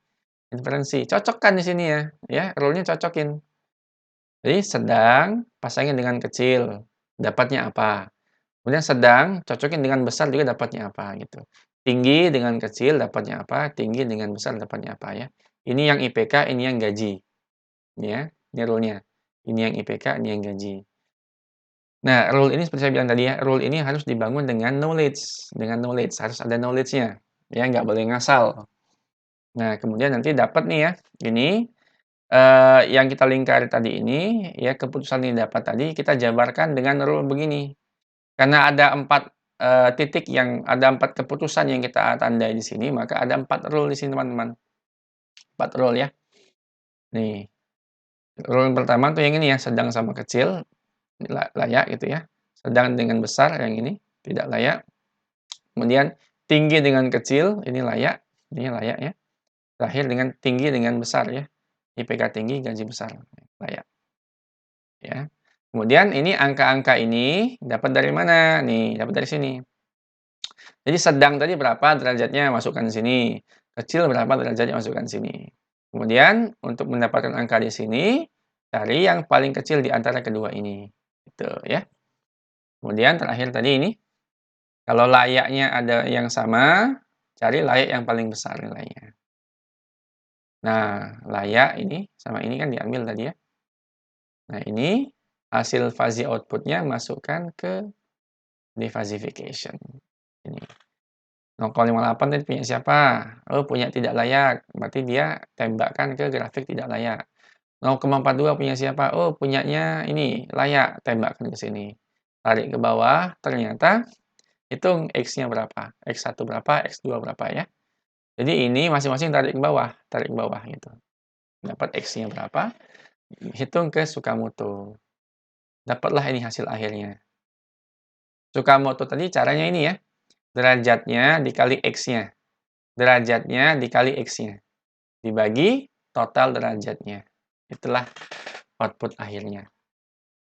Inferensi, cocokkan di sini ya, rule-nya cocokin. Jadi sedang pasangin dengan kecil, dapatnya apa? Kemudian sedang cocokin dengan besar juga dapatnya apa gitu. Tinggi dengan kecil dapatnya apa? Tinggi dengan besar dapatnya apa ya. Ini yang IPK, ini yang gaji. Ya, ini rule-nya. Ini yang IPK, ini yang gaji. Nah, rule ini seperti saya bilang tadi ya, rule ini harus dibangun dengan knowledge, harus ada knowledge-nya. ya, nggak boleh ngasal. Nah, kemudian nanti dapat nih ya, ini, yang kita lingkari tadi ini, ya keputusan yang dapat tadi kita jabarkan dengan rule begini. Karena ada 4 titik yang ada 4 keputusan yang kita tandai di sini, maka ada 4 rule di sini teman-teman. 4 rule ya. Nih, rule yang pertama tuh yang ini ya, sedang sama kecil, layak gitu ya. Sedang dengan besar yang ini, tidak layak. Kemudian tinggi dengan kecil, ini layak ya. Terakhir dengan tinggi dengan besar ya. IPK tinggi, gaji besar, layak. Ya. Kemudian ini angka-angka ini dapat dari mana? Nih, dapat dari sini. Jadi sedang tadi berapa derajatnya, masukkan sini. Kecil berapa derajatnya, masukkan sini. Kemudian untuk mendapatkan angka di sini, cari yang paling kecil di antara kedua ini. Gitu ya. Kemudian terakhir tadi ini, kalau layaknya ada yang sama, cari layak yang paling besar nilainya. Nah, layak ini sama ini kan diambil tadi ya. Nah, ini hasil fuzzy output-nya masukkan ke defuzzification. Ini. 0,58 tadi punya siapa? Oh, punya tidak layak. Berarti dia tembakkan ke grafik tidak layak. 0,42 punya siapa? Oh, punyanya ini layak. Tembakkan ke sini. Tarik ke bawah, ternyata hitung X-nya berapa. X1 berapa, X2 berapa ya. Jadi ini masing-masing tarik ke bawah gitu. Dapat X-nya berapa, hitung ke Tsukamoto. Dapatlah ini hasil akhirnya. Tsukamoto tadi caranya ini ya. Derajatnya dikali X-nya. Derajatnya dikali X-nya. Dibagi total derajatnya. Itulah output akhirnya.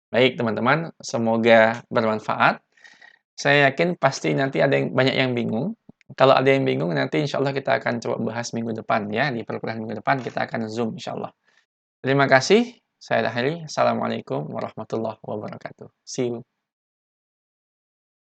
Baik teman-teman, semoga bermanfaat. Saya yakin pasti nanti ada yang banyak yang bingung. Kalau ada yang bingung, nanti insya Allah kita akan coba bahas minggu depan ya. Di perkuliahan minggu depan kita akan Zoom insya Allah. Terima kasih. Saya akhiri. Assalamualaikum warahmatullahi wabarakatuh. See you.